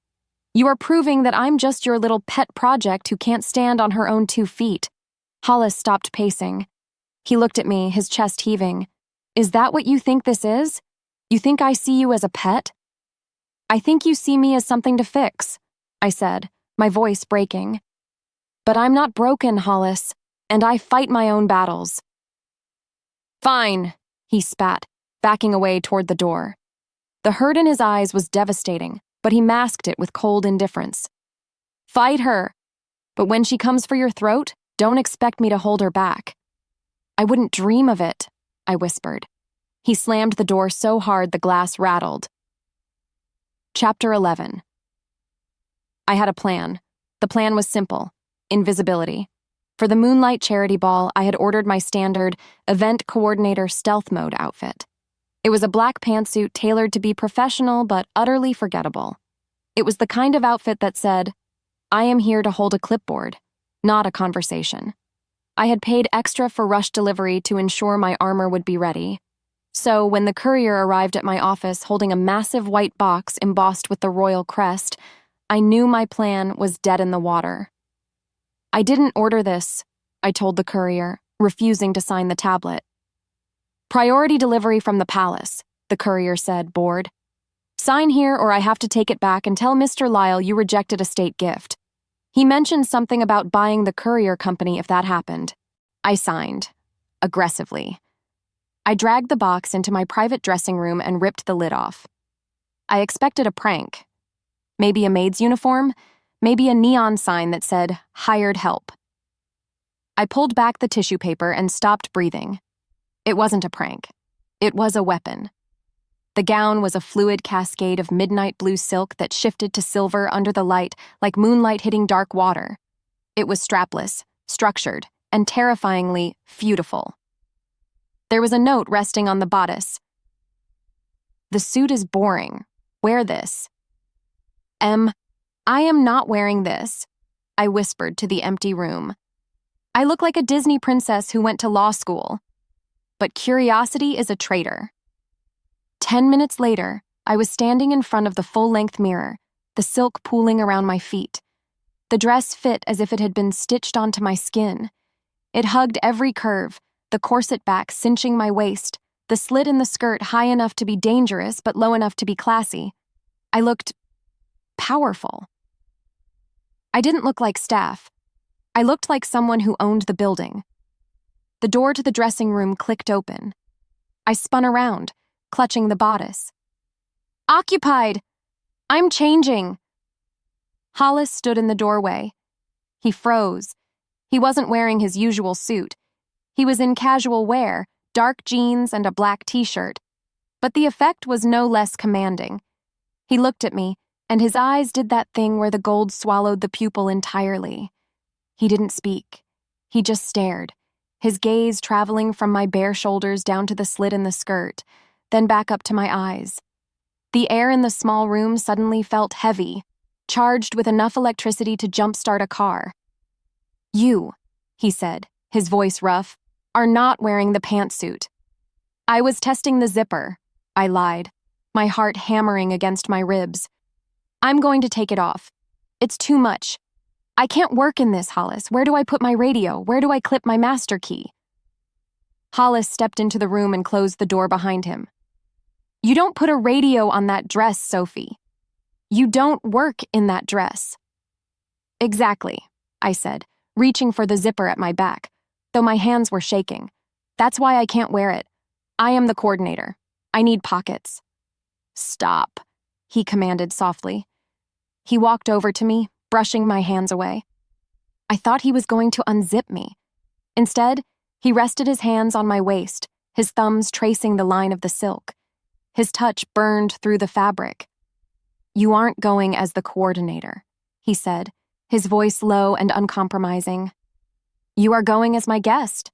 You are proving that I'm just your little pet project who can't stand on her own 2 feet. Hollis stopped pacing. He looked at me, his chest heaving. Is that what you think this is? You think I see you as a pet? I think you see me as something to fix, I said, my voice breaking. But I'm not broken, Hollis, and I fight my own battles. Fine, he spat, backing away toward the door. The hurt in his eyes was devastating, but he masked it with cold indifference. Fight her, but when she comes for your throat, don't expect me to hold her back. I wouldn't dream of it, I whispered. He slammed the door so hard the glass rattled. Chapter 11. I had a plan. The plan was simple. Invisibility. For the Moonlight Charity Ball, I had ordered my standard event coordinator stealth mode outfit. It was a black pantsuit tailored to be professional but utterly forgettable. It was the kind of outfit that said, I am here to hold a clipboard, not a conversation. I had paid extra for rush delivery to ensure my armor would be ready. So when the courier arrived at my office holding a massive white box embossed with the royal crest, I knew my plan was dead in the water. I didn't order this, I told the courier, refusing to sign the tablet. Priority delivery from the palace, the courier said, bored. Sign here or I have to take it back and tell Mr. Lyall you rejected a state gift. He mentioned something about buying the courier company if that happened. I signed, aggressively. I dragged the box into my private dressing room and ripped the lid off. I expected a prank. Maybe a maid's uniform, maybe a neon sign that said, hired help. I pulled back the tissue paper and stopped breathing. It wasn't a prank. It was a weapon. The gown was a fluid cascade of midnight blue silk that shifted to silver under the light like moonlight hitting dark water. It was strapless, structured, and terrifyingly beautiful. There was a note resting on the bodice. "The suit is boring. Wear this." I am not wearing this," I whispered to the empty room. "I look like a Disney princess who went to law school. But curiosity is a traitor." 10 minutes later, I was standing in front of the full-length mirror, the silk pooling around my feet. The dress fit as if it had been stitched onto my skin. It hugged every curve, the corset back cinching my waist, the slit in the skirt high enough to be dangerous but low enough to be classy. I looked powerful. I didn't look like staff. I looked like someone who owned the building. The door to the dressing room clicked open. I spun around, clutching the bodice. "Occupied! I'm changing!" Hollis stood in the doorway. He froze. He wasn't wearing his usual suit. He was in casual wear, dark jeans and a black t-shirt. But the effect was no less commanding. He looked at me, and his eyes did that thing where the gold swallowed the pupil entirely. He didn't speak. He just stared, his gaze traveling from my bare shoulders down to the slit in the skirt, then back up to my eyes. The air in the small room suddenly felt heavy, charged with enough electricity to jumpstart a car. "You," he said, his voice rough, "are not wearing the pantsuit." "I was testing the zipper," I lied, my heart hammering against my ribs. "I'm going to take it off. It's too much. I can't work in this, Hollis. Where do I put my radio? Where do I clip my master key?" Hollis stepped into the room and closed the door behind him. "You don't put a radio on that dress, Sophie. You don't work in that dress." "Exactly," I said, reaching for the zipper at my back, though my hands were shaking. "That's why I can't wear it. I am the coordinator. I need pockets." "Stop," he commanded softly. He walked over to me, brushing my hands away. I thought he was going to unzip me. Instead, he rested his hands on my waist, his thumbs tracing the line of the silk. His touch burned through the fabric. "You aren't going as the coordinator," he said, his voice low and uncompromising. "You are going as my guest."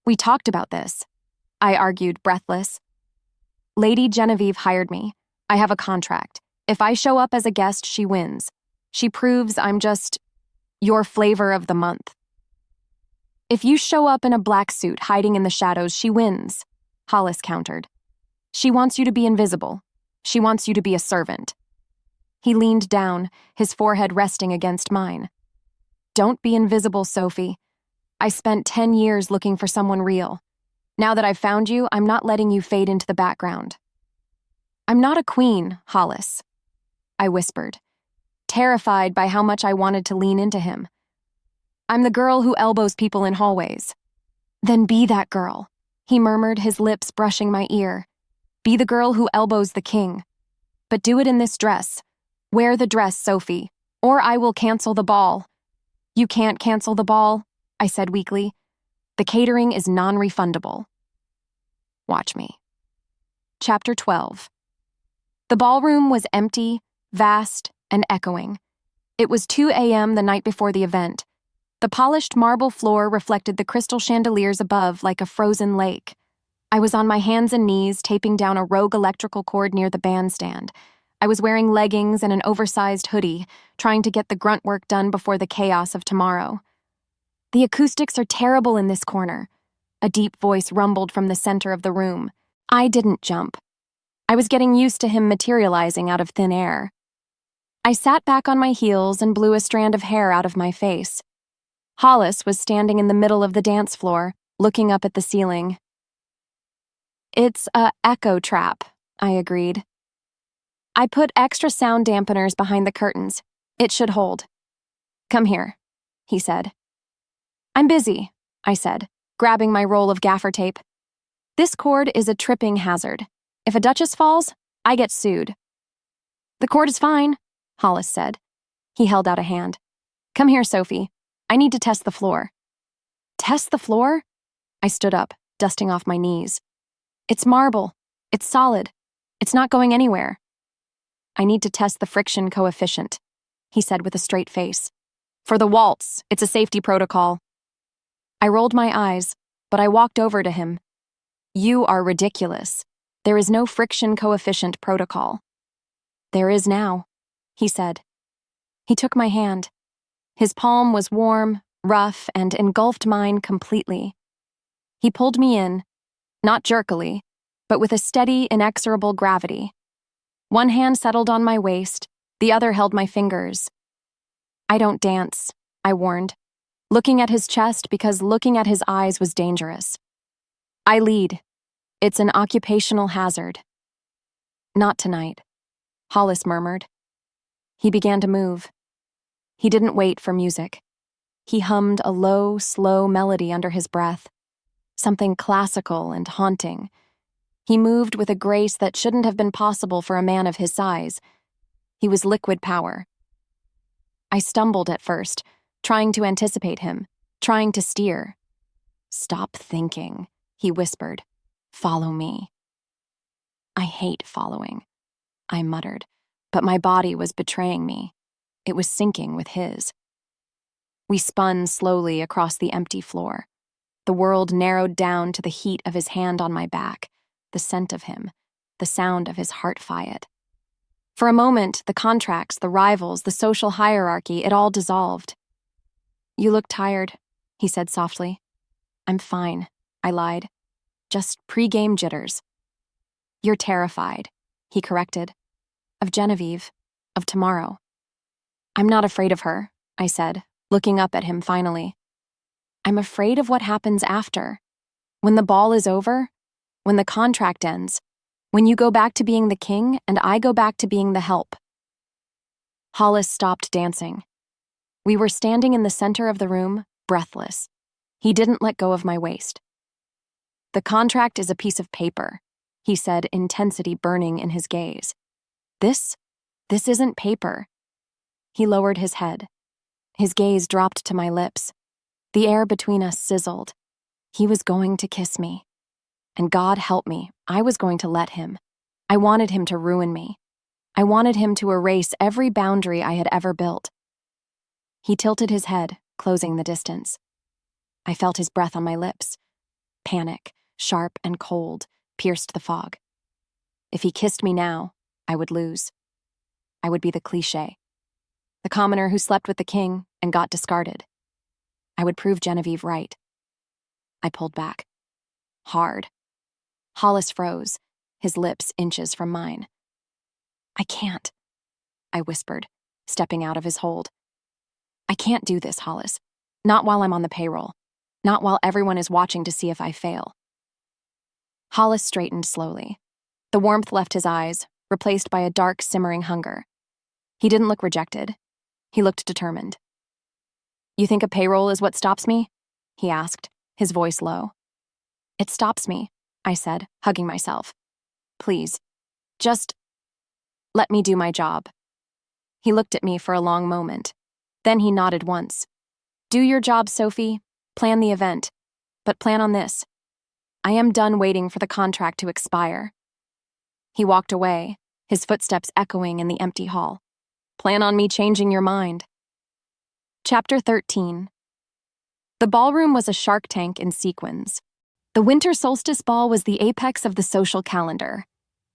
"We talked about this," I argued, breathless. "Lady Genevieve hired me. I have a contract. If I show up as a guest, she wins. She proves I'm just your flavor of the month." "If you show up in a black suit hiding in the shadows, she wins," Hollis countered. "She wants you to be invisible. She wants you to be a servant." He leaned down, his forehead resting against mine. "Don't be invisible, Sophie. I spent 10 years looking for someone real. Now that I've found you, I'm not letting you fade into the background." "I'm not a queen, Hollis," I whispered, terrified by how much I wanted to lean into him. "I'm the girl who elbows people in hallways." "Then be that girl," he murmured, his lips brushing my ear. "Be the girl who elbows the king. But do it in this dress. Wear the dress, Sophie, or I will cancel the ball." "You can't cancel the ball," I said weakly. "The catering is non-refundable." Watch me. Chapter 12. The ballroom was empty, vast, and echoing. It was 2 a.m. the night before the event. The polished marble floor reflected the crystal chandeliers above like a frozen lake. I was on my hands and knees taping down a rogue electrical cord near the bandstand. I was wearing leggings and an oversized hoodie, trying to get the grunt work done before the chaos of tomorrow. "The acoustics are terrible in this corner," a deep voice rumbled from the center of the room. I didn't jump. I was getting used to him materializing out of thin air. I sat back on my heels and blew a strand of hair out of my face. Hollis was standing in the middle of the dance floor, looking up at the ceiling. "It's a echo trap," I agreed. "I put extra sound dampeners behind the curtains. It should hold." "Come here," he said. "I'm busy," I said, grabbing my roll of gaffer tape. "This cord is a tripping hazard. If a duchess falls, I get sued." "The cord is fine," Hollis said. He held out a hand. "Come here, Sophie. I need to test the floor." "Test the floor?" I stood up, dusting off my knees. "It's marble. It's solid. It's not going anywhere." "I need to test the friction coefficient," he said with a straight face. "For the waltz, it's a safety protocol." I rolled my eyes, but I walked over to him. "You are ridiculous. There is no friction coefficient protocol." "There is now," he said. He took my hand. His palm was warm, rough, and engulfed mine completely. He pulled me in, not jerkily, but with a steady, inexorable gravity. One hand settled on my waist, the other held my fingers. "I don't dance," I warned, looking at his chest because looking at his eyes was dangerous. "I lead. It's an occupational hazard." "Not tonight," Hollis murmured. He began to move. He didn't wait for music. He hummed a low, slow melody under his breath, something classical and haunting. He moved with a grace that shouldn't have been possible for a man of his size. He was liquid power. I stumbled at first, trying to anticipate him, trying to steer. "Stop thinking," he whispered. "Follow me." "I hate following," I muttered, but my body was betraying me. It was syncing with his. We spun slowly across the empty floor. The world narrowed down to the heat of his hand on my back, the scent of him, the sound of his heart fiat. For a moment, the contracts, the rivals, the social hierarchy, it all dissolved. "You look tired," he said softly. "I'm fine," I lied. "Just pre-game jitters." "You're terrified," he corrected. "Of Genevieve, of tomorrow." "I'm not afraid of her," I said, looking up at him finally. "I'm afraid of what happens after. When the ball is over, when the contract ends, when you go back to being the king and I go back to being the help." Hollis stopped dancing. We were standing in the center of the room, breathless. He didn't let go of my waist. "The contract is a piece of paper," he said, intensity burning in his gaze. This isn't paper." He lowered his head. His gaze dropped to my lips. The air between us sizzled. He was going to kiss me. And God help me, I was going to let him. I wanted him to ruin me. I wanted him to erase every boundary I had ever built. He tilted his head, closing the distance. I felt his breath on my lips. Panic, sharp and cold, pierced the fog. If he kissed me now, I would lose. I would be the cliché. The commoner who slept with the king and got discarded. I would prove Genevieve right. I pulled back. Hard. Hollis froze, his lips inches from mine. "I can't," I whispered, stepping out of his hold. "I can't do this, Hollis. Not while I'm on the payroll. Not while everyone is watching to see if I fail." Hollis straightened slowly. The warmth left his eyes, replaced by a dark, simmering hunger. He didn't look rejected. He looked determined. "You think a payroll is what stops me?" he asked, his voice low. "It stops me," I said, hugging myself. "Please, just let me do my job." He looked at me for a long moment. Then he nodded once. "Do your job, Sophie. Plan the event. But plan on this. I am done waiting for the contract to expire." He walked away, his footsteps echoing in the empty hall. "Plan on me changing your mind." Chapter 13. The ballroom was a Shark Tank in sequins. The winter solstice ball was the apex of the social calendar.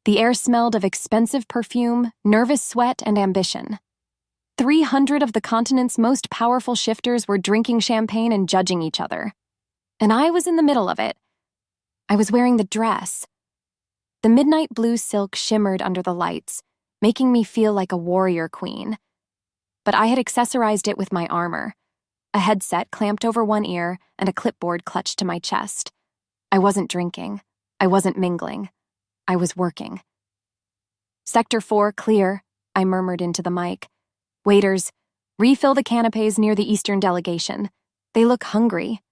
The air smelled of expensive perfume, nervous sweat, and ambition. 300 of the continent's most powerful shifters were drinking champagne and judging each other. And I was in the middle of it. I was wearing the dress. The midnight blue silk shimmered under the lights, making me feel like a warrior queen. But I had accessorized it with my armor, a headset clamped over one ear and a clipboard clutched to my chest. I wasn't drinking. I wasn't mingling. I was working. "Sector 4, clear," I murmured into the mic. "Waiters, refill the canapes near the Eastern delegation. They look hungry."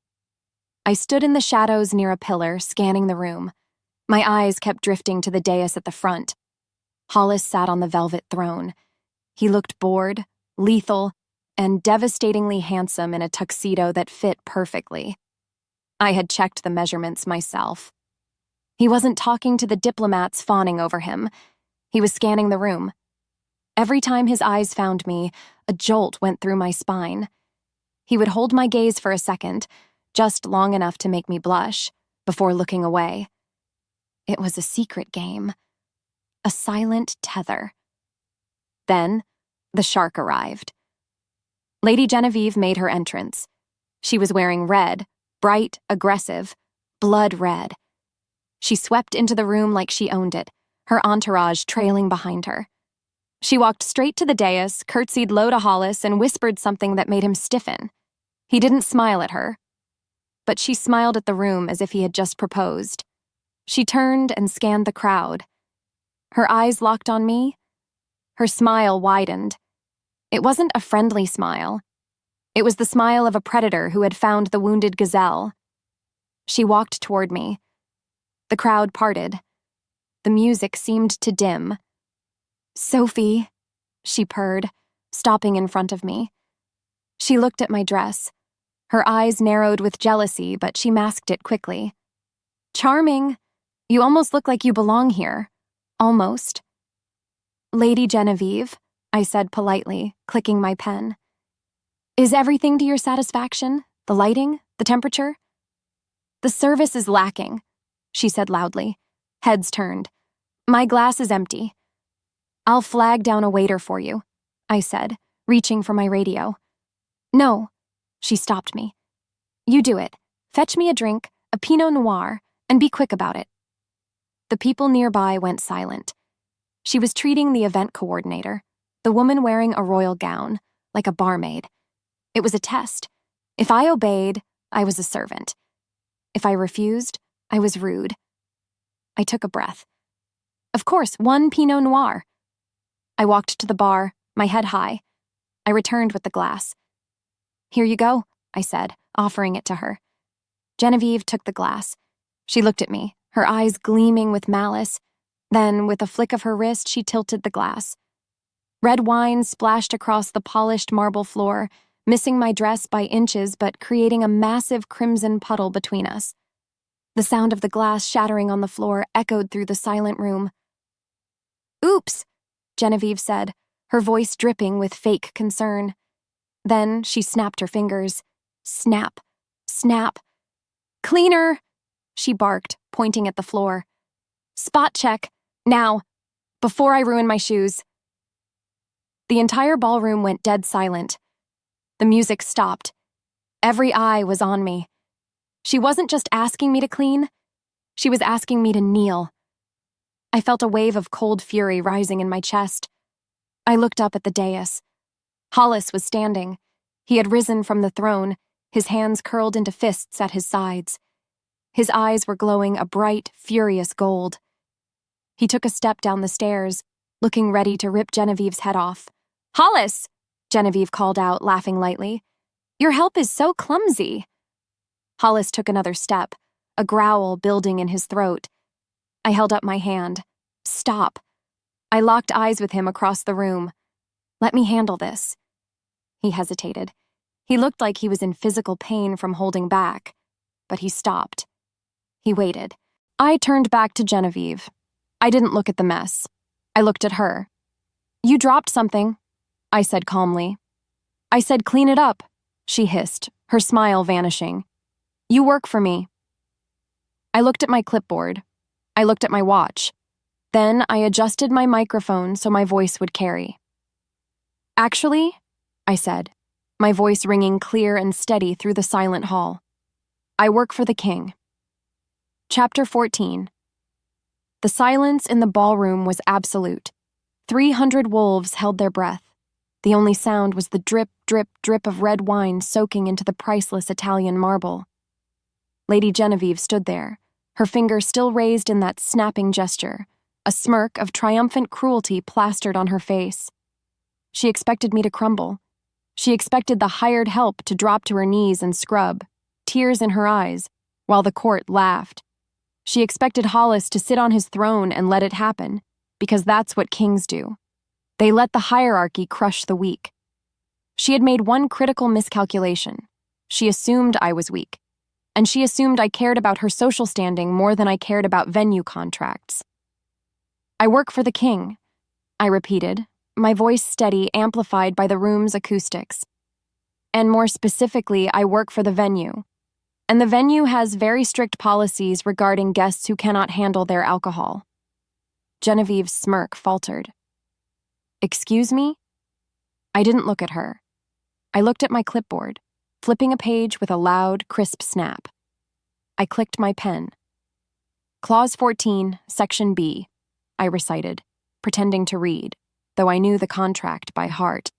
I stood in the shadows near a pillar, scanning the room. My eyes kept drifting to the dais at the front. Hollis sat on the velvet throne. He looked bored, lethal, and devastatingly handsome in a tuxedo that fit perfectly. I had checked the measurements myself. He wasn't talking to the diplomats fawning over him. He was scanning the room. Every time his eyes found me, a jolt went through my spine. He would hold my gaze for a second, just long enough to make me blush, before looking away. It was a secret game. A silent tether. Then, the shark arrived. Lady Genevieve made her entrance. She was wearing red, bright, aggressive, blood red. She swept into the room like she owned it, her entourage trailing behind her. She walked straight to the dais, curtsied low to Hollis, and whispered something that made him stiffen. He didn't smile at her, but she smiled at the room as if he had just proposed. She turned and scanned the crowd. Her eyes locked on me. Her smile widened. It wasn't a friendly smile. It was the smile of a predator who had found the wounded gazelle. She walked toward me. The crowd parted. The music seemed to dim. "Sophie," she purred, stopping in front of me. She looked at my dress. Her eyes narrowed with jealousy, but she masked it quickly. "Charming. You almost look like you belong here. Almost." "Lady Genevieve," I said politely, clicking my pen. "Is everything to your satisfaction? The lighting? The temperature?" "The service is lacking," she said loudly. Heads turned. "My glass is empty." "I'll flag down a waiter for you," I said, reaching for my radio. "No," she stopped me. "You do it. Fetch me a drink, a Pinot Noir, and be quick about it." The people nearby went silent. She was treating the event coordinator, the woman wearing a royal gown, like a barmaid. It was a test. If I obeyed, I was a servant. If I refused, I was rude. I took a breath. "Of course, one Pinot Noir." I walked to the bar, my head high. I returned with the glass. "Here you go," I said, offering it to her. Genevieve took the glass. She looked at me, her eyes gleaming with malice. Then, with a flick of her wrist, she tilted the glass. Red wine splashed across the polished marble floor, missing my dress by inches but creating a massive crimson puddle between us. The sound of the glass shattering on the floor echoed through the silent room. "Oops," Genevieve said, her voice dripping with fake concern. Then she snapped her fingers. Snap, snap. "Cleaner," she barked, pointing at the floor. "Spot check, now, before I ruin my shoes." The entire ballroom went dead silent. The music stopped. Every eye was on me. She wasn't just asking me to clean, she was asking me to kneel. I felt a wave of cold fury rising in my chest. I looked up at the dais. Hollis was standing. He had risen from the throne, his hands curled into fists at his sides. His eyes were glowing a bright, furious gold. He took a step down the stairs, looking ready to rip Genevieve's head off. "Hollis!" Genevieve called out, laughing lightly. "Your help is so clumsy." Hollis took another step, a growl building in his throat. I held up my hand. "Stop." I locked eyes with him across the room. "Let me handle this." He hesitated. He looked like he was in physical pain from holding back, but he stopped. He waited. I turned back to Genevieve. I didn't look at the mess. I looked at her. "You dropped something," I said calmly. "I said clean it up," she hissed, her smile vanishing. "You work for me." I looked at my clipboard. I looked at my watch. Then I adjusted my microphone so my voice would carry. "Actually," I said, my voice ringing clear and steady through the silent hall, "I work for the king." Chapter 14. The silence in the ballroom was absolute. 300 wolves held their breath. The only sound was the drip, drip, drip of red wine soaking into the priceless Italian marble. Lady Genevieve stood there, her finger still raised in that snapping gesture, a smirk of triumphant cruelty plastered on her face. She expected me to crumble. She expected the hired help to drop to her knees and scrub, tears in her eyes, while the court laughed. She expected Hollis to sit on his throne and let it happen, because that's what kings do. They let the hierarchy crush the weak. She had made one critical miscalculation. She assumed I was weak, and she assumed I cared about her social standing more than I cared about venue contracts. "I work for the king," I repeated, my voice steady, amplified by the room's acoustics. "And more specifically, I work for the venue. And the venue has very strict policies regarding guests who cannot handle their alcohol. Genevieve's smirk faltered. Excuse me? I didn't look at her. I looked at my clipboard, flipping a page with a loud, crisp snap. I clicked my pen. Clause 14, Section B, I recited, pretending to read, though I knew the contract by heart.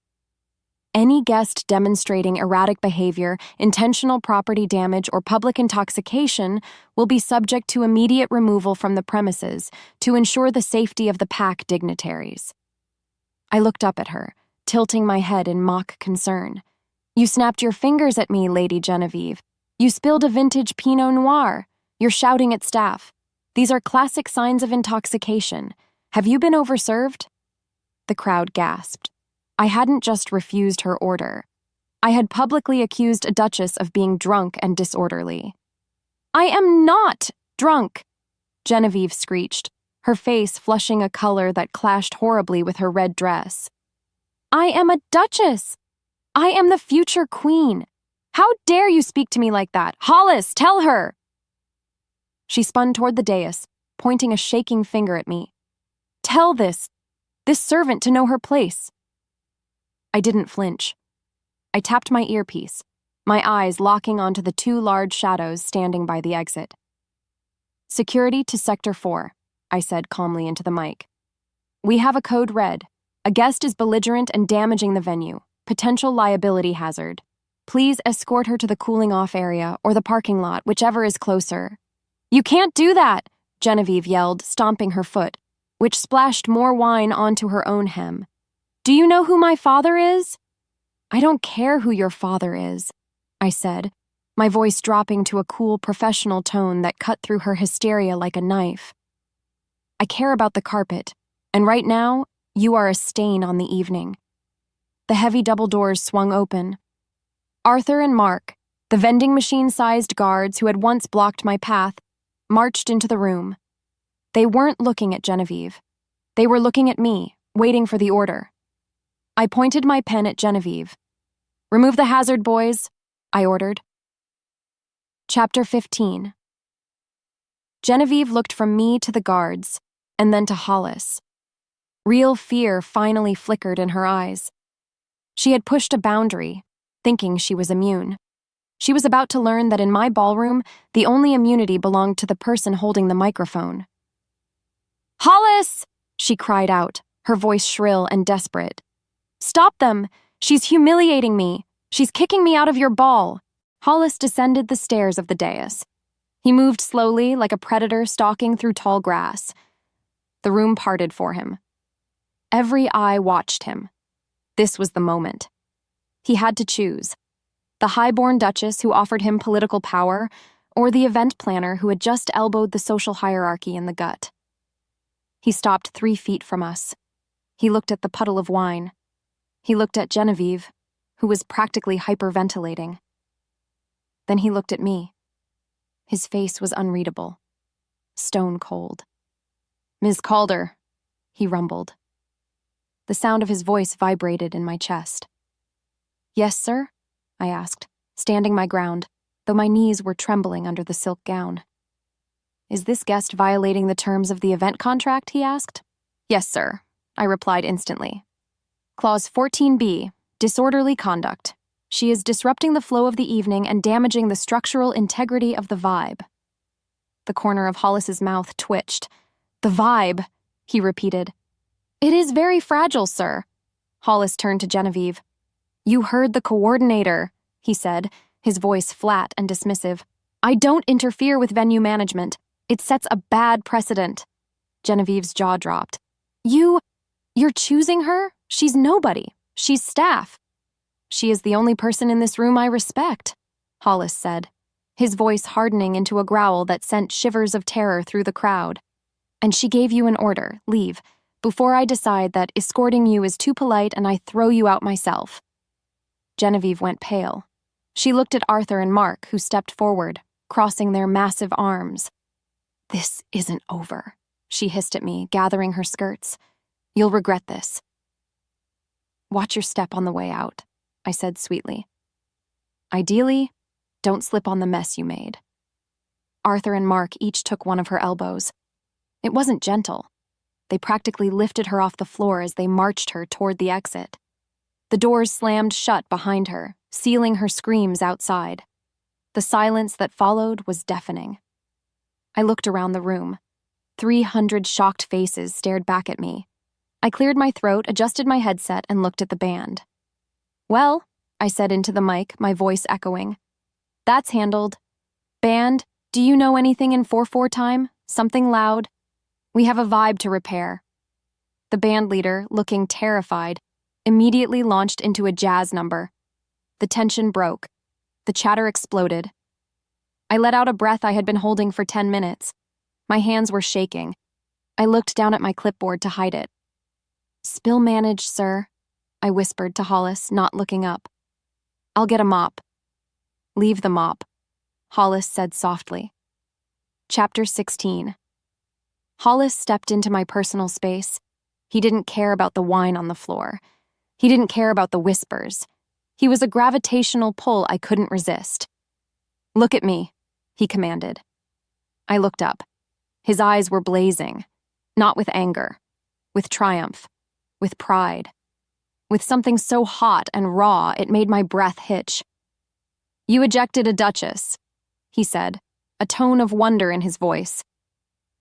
Any guest demonstrating erratic behavior, intentional property damage, or public intoxication will be subject to immediate removal from the premises to ensure the safety of the pack dignitaries. I looked up at her, tilting my head in mock concern. You snapped your fingers at me, Lady Genevieve. You spilled a vintage Pinot Noir. You're shouting at staff. These are classic signs of intoxication. Have you been overserved? The crowd gasped. I hadn't just refused her order. I had publicly accused a duchess of being drunk and disorderly. I am not drunk, Genevieve screeched, her face flushing a color that clashed horribly with her red dress. I am a duchess. I am the future queen. How dare you speak to me like that? Hollis, tell her! She spun toward the dais, pointing a shaking finger at me. Tell this servant to know her place. I didn't flinch. I tapped my earpiece, my eyes locking onto the two large shadows standing by the exit. Security to Sector 4, I said calmly into the mic. We have a code red. A guest is belligerent and damaging the venue. Potential liability hazard. Please escort her to the cooling-off area or the parking lot, whichever is closer. You can't do that, Genevieve yelled, stomping her foot, which splashed more wine onto her own hem. Do you know who my father is? I don't care who your father is, I said, my voice dropping to a cool professional tone that cut through her hysteria like a knife. I care about the carpet, and right now, you are a stain on the evening. The heavy double doors swung open. Arthur and Mark, the vending machine-sized guards who had once blocked my path, marched into the room. They weren't looking at Genevieve. They were looking at me, waiting for the order. I pointed my pen at Genevieve. Remove the hazard, boys, I ordered. Chapter 15. Genevieve looked from me to the guards, and then to Hollis. Real fear finally flickered in her eyes. She had pushed a boundary, thinking she was immune. She was about to learn that in my ballroom, the only immunity belonged to the person holding the microphone. Hollis! She cried out, her voice shrill and desperate. Stop them! She's humiliating me! She's kicking me out of your ball! Hollis descended the stairs of the dais. He moved slowly, like a predator stalking through tall grass. The room parted for him. Every eye watched him. This was the moment. He had to choose. The high-born duchess who offered him political power, or the event planner who had just elbowed the social hierarchy in the gut. He stopped 3 feet from us. He looked at the puddle of wine. He looked at Genevieve, who was practically hyperventilating. Then he looked at me. His face was unreadable. Stone cold. Ms. Calder, he rumbled. The sound of his voice vibrated in my chest. Yes, sir? I asked, standing my ground, though my knees were trembling under the silk gown. Is this guest violating the terms of the event contract, he asked. Yes, sir, I replied instantly. Clause 14B, disorderly conduct. She is disrupting the flow of the evening and damaging the structural integrity of the vibe. The corner of Hollis's mouth twitched. The vibe, he repeated. It is very fragile, sir. Hollis turned to Genevieve. You heard the coordinator, he said, his voice flat and dismissive. I don't interfere with venue management. It sets a bad precedent. Genevieve's jaw dropped. You're choosing her? She's nobody. She's staff. She is the only person in this room I respect, Hollis said, his voice hardening into a growl that sent shivers of terror through the crowd. And she gave you an order, leave, before I decide that escorting you is too polite and I throw you out myself. Genevieve went pale. She looked at Arthur and Mark, who stepped forward, crossing their massive arms. This isn't over, she hissed at me, gathering her skirts. You'll regret this. Watch your step on the way out, I said sweetly. Ideally, Don't slip on the mess you made." Arthur and Mark each took one of her elbows. It wasn't gentle. They practically lifted her off the floor as they marched her toward the exit. The doors slammed shut behind her, sealing her screams outside. The silence that followed was deafening. I looked around the room. 300 shocked faces stared back at me. I cleared my throat, adjusted my headset, and looked at the band. "Well," I said into the mic, my voice echoing. "That's handled. Band, do you know anything in 4/4 time? Something loud? We have a vibe to repair." The band leader, looking terrified, immediately launched into a jazz number. The tension broke. The chatter exploded. I let out a breath I had been holding for 10 minutes. My hands were shaking. I looked down at my clipboard to hide it. "Spill managed, sir," I whispered to Hollis, not looking up. "I'll get a mop." "Leave the mop," Hollis said softly. Chapter 16. Hollis stepped into my personal space. He didn't care about the wine on the floor. He didn't care about the whispers. He was a gravitational pull I couldn't resist. "Look at me," he commanded. I looked up. His eyes were blazing, not with anger, with triumph, with pride, with something so hot and raw it made my breath hitch. "You ejected a duchess," he said, a tone of wonder in his voice.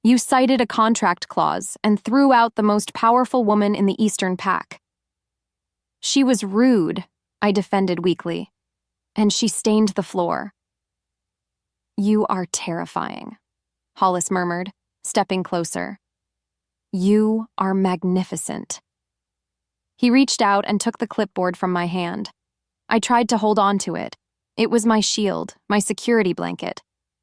"You cited a contract clause and threw out the most powerful woman in the Eastern Pack." "She was rude," I defended weakly, "and she stained the floor." "You are terrifying," Hollis murmured, stepping closer. "You are magnificent." He reached out and took the clipboard from my hand. I tried to hold on to it. It was my shield, my security blanket.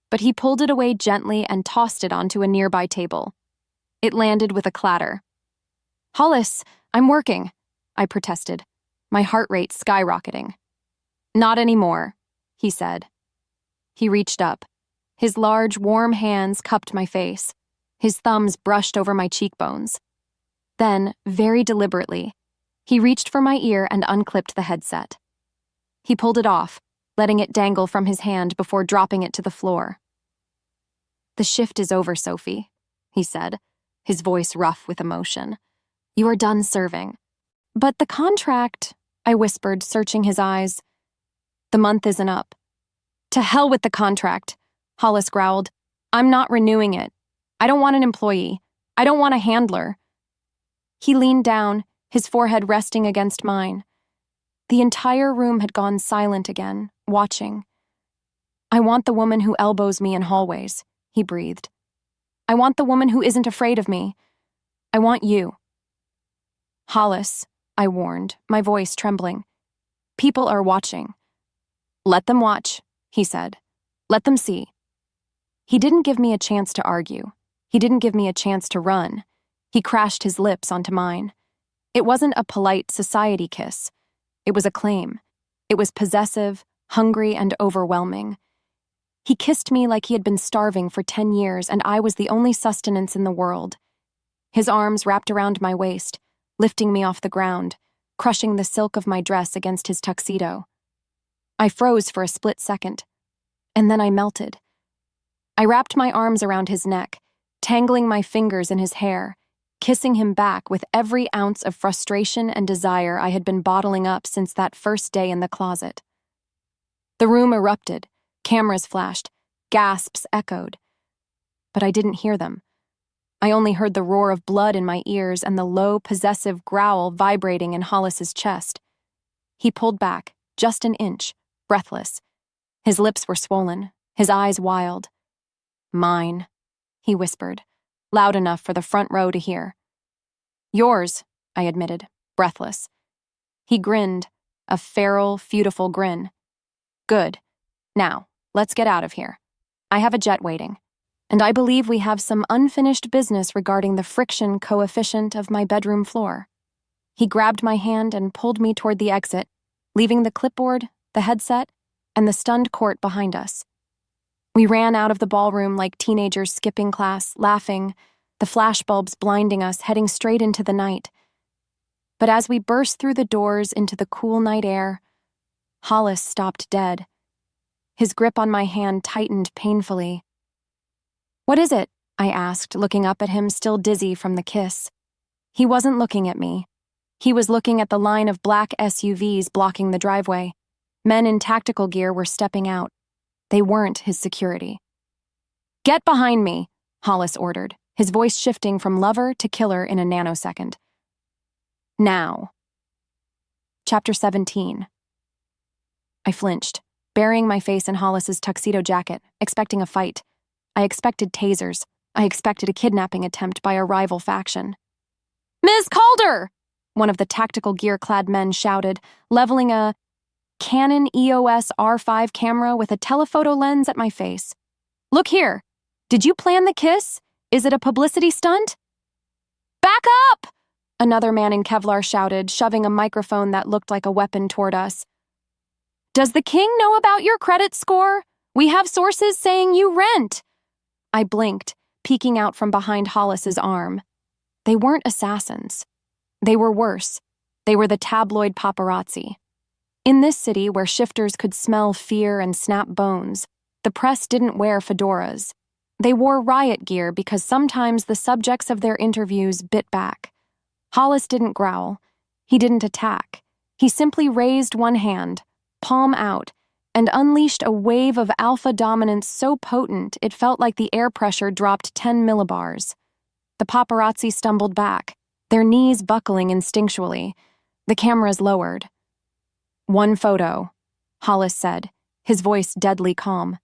But he pulled it away gently and tossed it onto a nearby table. It landed with a clatter. "Hollis, I'm working," I protested, my heart rate skyrocketing. "Not anymore," he said. He reached up. His large, warm hands cupped my face. His thumbs brushed over my cheekbones. Then, very deliberately, he reached for my ear and unclipped the headset. He pulled it off, letting it dangle from his hand before dropping it to the floor. "The shift is over, Sophie," he said, his voice rough with emotion. "You are done serving." "But the contract," I whispered, searching his eyes. "The month isn't up." "To hell with the contract," Hollis growled. "I'm not renewing it. I don't want an employee. I don't want a handler." He leaned down, his forehead resting against mine. The entire room had gone silent again, watching. "I want the woman who elbows me in hallways," he breathed. "I want the woman who isn't afraid of me. I want you." "Hollis," I warned, my voice trembling. "People are watching." "Let them watch," he said. "Let them see." He didn't give me a chance to argue. He didn't give me a chance to run. He crashed his lips onto mine. It wasn't a polite society kiss. It was a claim. It was possessive, hungry, and overwhelming. He kissed me like he had been starving for 10 years and I was the only sustenance in the world. His arms wrapped around my waist, lifting me off the ground, crushing the silk of my dress against his tuxedo. I froze for a split second, and then I melted. I wrapped my arms around his neck, tangling my fingers in his hair, kissing him back with every ounce of frustration and desire I had been bottling up since that first day in the closet. The room erupted, cameras flashed, gasps echoed. But I didn't hear them. I only heard the roar of blood in my ears and the low, possessive growl vibrating in Hollis's chest. He pulled back, just an inch, breathless. His lips were swollen, his eyes wild. "Mine," he whispered, loud enough for the front row to hear. "Yours," I admitted, breathless. He grinned, a feral, beautiful grin. "Good. Now, let's get out of here. I have a jet waiting, and I believe we have some unfinished business regarding the friction coefficient of my bedroom floor." He grabbed my hand and pulled me toward the exit, leaving the clipboard, the headset, and the stunned court behind us. We ran out of the ballroom like teenagers skipping class, laughing, the flashbulbs blinding us, heading straight into the night. But as we burst through the doors into the cool night air, Hollis stopped dead. His grip on my hand tightened painfully. "What is it?" I asked, looking up at him, still dizzy from the kiss. He wasn't looking at me. He was looking at the line of black SUVs blocking the driveway. Men in tactical gear were stepping out. They weren't his security. "Get behind me," Hollis ordered, his voice shifting from lover to killer in a nanosecond. Now. Chapter 17. I flinched, burying my face in Hollis's tuxedo jacket, expecting a fight. I expected tasers. I expected a kidnapping attempt by a rival faction. "Ms. Calder!" one of the tactical gear-clad men shouted, leveling a Canon EOS R5 camera with a telephoto lens at my face. "Look here. Did you plan the kiss? Is it a publicity stunt?" "Back up!" another man in Kevlar shouted, shoving a microphone that looked like a weapon toward us. "Does the king know about your credit score? We have sources saying you rent." I blinked, peeking out from behind Hollis's arm. They weren't assassins. They were worse. They were the tabloid paparazzi. In this city where shifters could smell fear and snap bones, the press didn't wear fedoras. They wore riot gear because sometimes the subjects of their interviews bit back. Hollis didn't growl. He didn't attack. He simply raised one hand, palm out, and unleashed a wave of alpha dominance so potent it felt like the air pressure dropped 10 millibars. The paparazzi stumbled back, their knees buckling instinctually. The cameras lowered. "One photo," Hollis said, his voice deadly calm.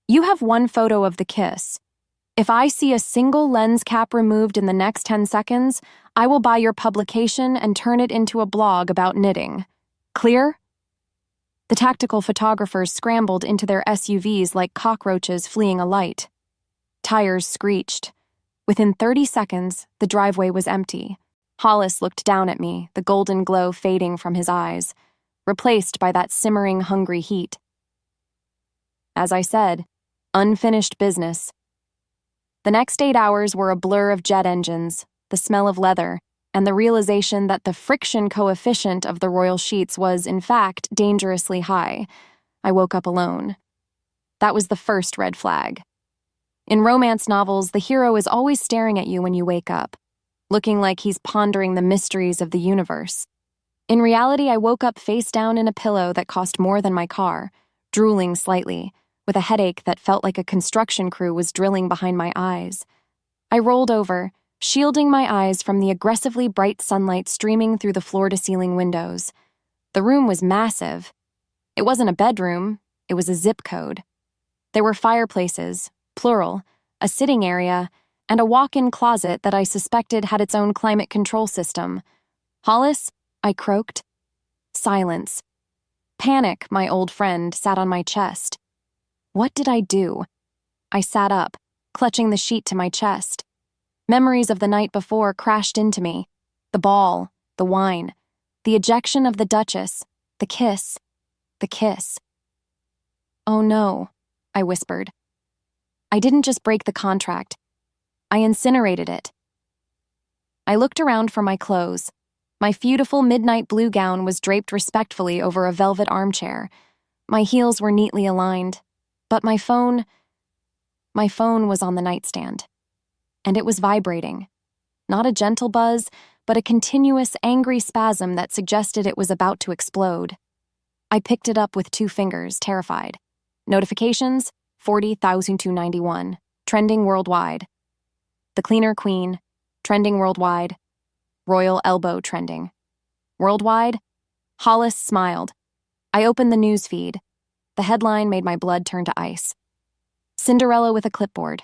"You have one photo of the kiss. If I see a single lens cap removed in the next 10 seconds, I will buy your publication and turn it into a blog about knitting. Clear?" The tactical photographers scrambled into their SUVs like cockroaches fleeing a light. Tires screeched. Within 30 seconds, the driveway was empty. Hollis looked down at me, the golden glow fading from his eyes, replaced by that simmering, hungry heat. As I said, unfinished business. The next 8 hours were a blur of jet engines, the smell of leather, and the realization that the friction coefficient of the royal sheets was, in fact, dangerously high. I woke up alone. That was the first red flag. In romance novels, the hero is always staring at you when you wake up, looking like he's pondering the mysteries of the universe. In reality, I woke up face down in a pillow that cost more than my car, drooling slightly, with a headache that felt like a construction crew was drilling behind my eyes. I rolled over, shielding my eyes from the aggressively bright sunlight streaming through the floor-to-ceiling windows. The room was massive. It wasn't a bedroom, it was a zip code. There were fireplaces, plural, a sitting area, and a walk-in closet that I suspected had its own climate control system. "Hollis?" I croaked. Silence. Panic, my old friend, sat on my chest. What did I do? I sat up, clutching the sheet to my chest. Memories of the night before crashed into me. The ball, the wine, the ejection of the Duchess, the kiss, the kiss. "Oh no," I whispered. "I didn't just break the contract. I incinerated it." I looked around for my clothes. My beautiful midnight blue gown was draped respectfully over a velvet armchair. My heels were neatly aligned, but my phone was on the nightstand. And it was vibrating. Not a gentle buzz, but a continuous, angry spasm that suggested it was about to explode. I picked it up with 2 fingers, terrified. Notifications, 40,291, trending worldwide. The Cleaner Queen, trending worldwide. Royal Elbow trending. Worldwide? Hollis smiled. I opened the news feed. The headline made my blood turn to ice. Cinderella with a clipboard.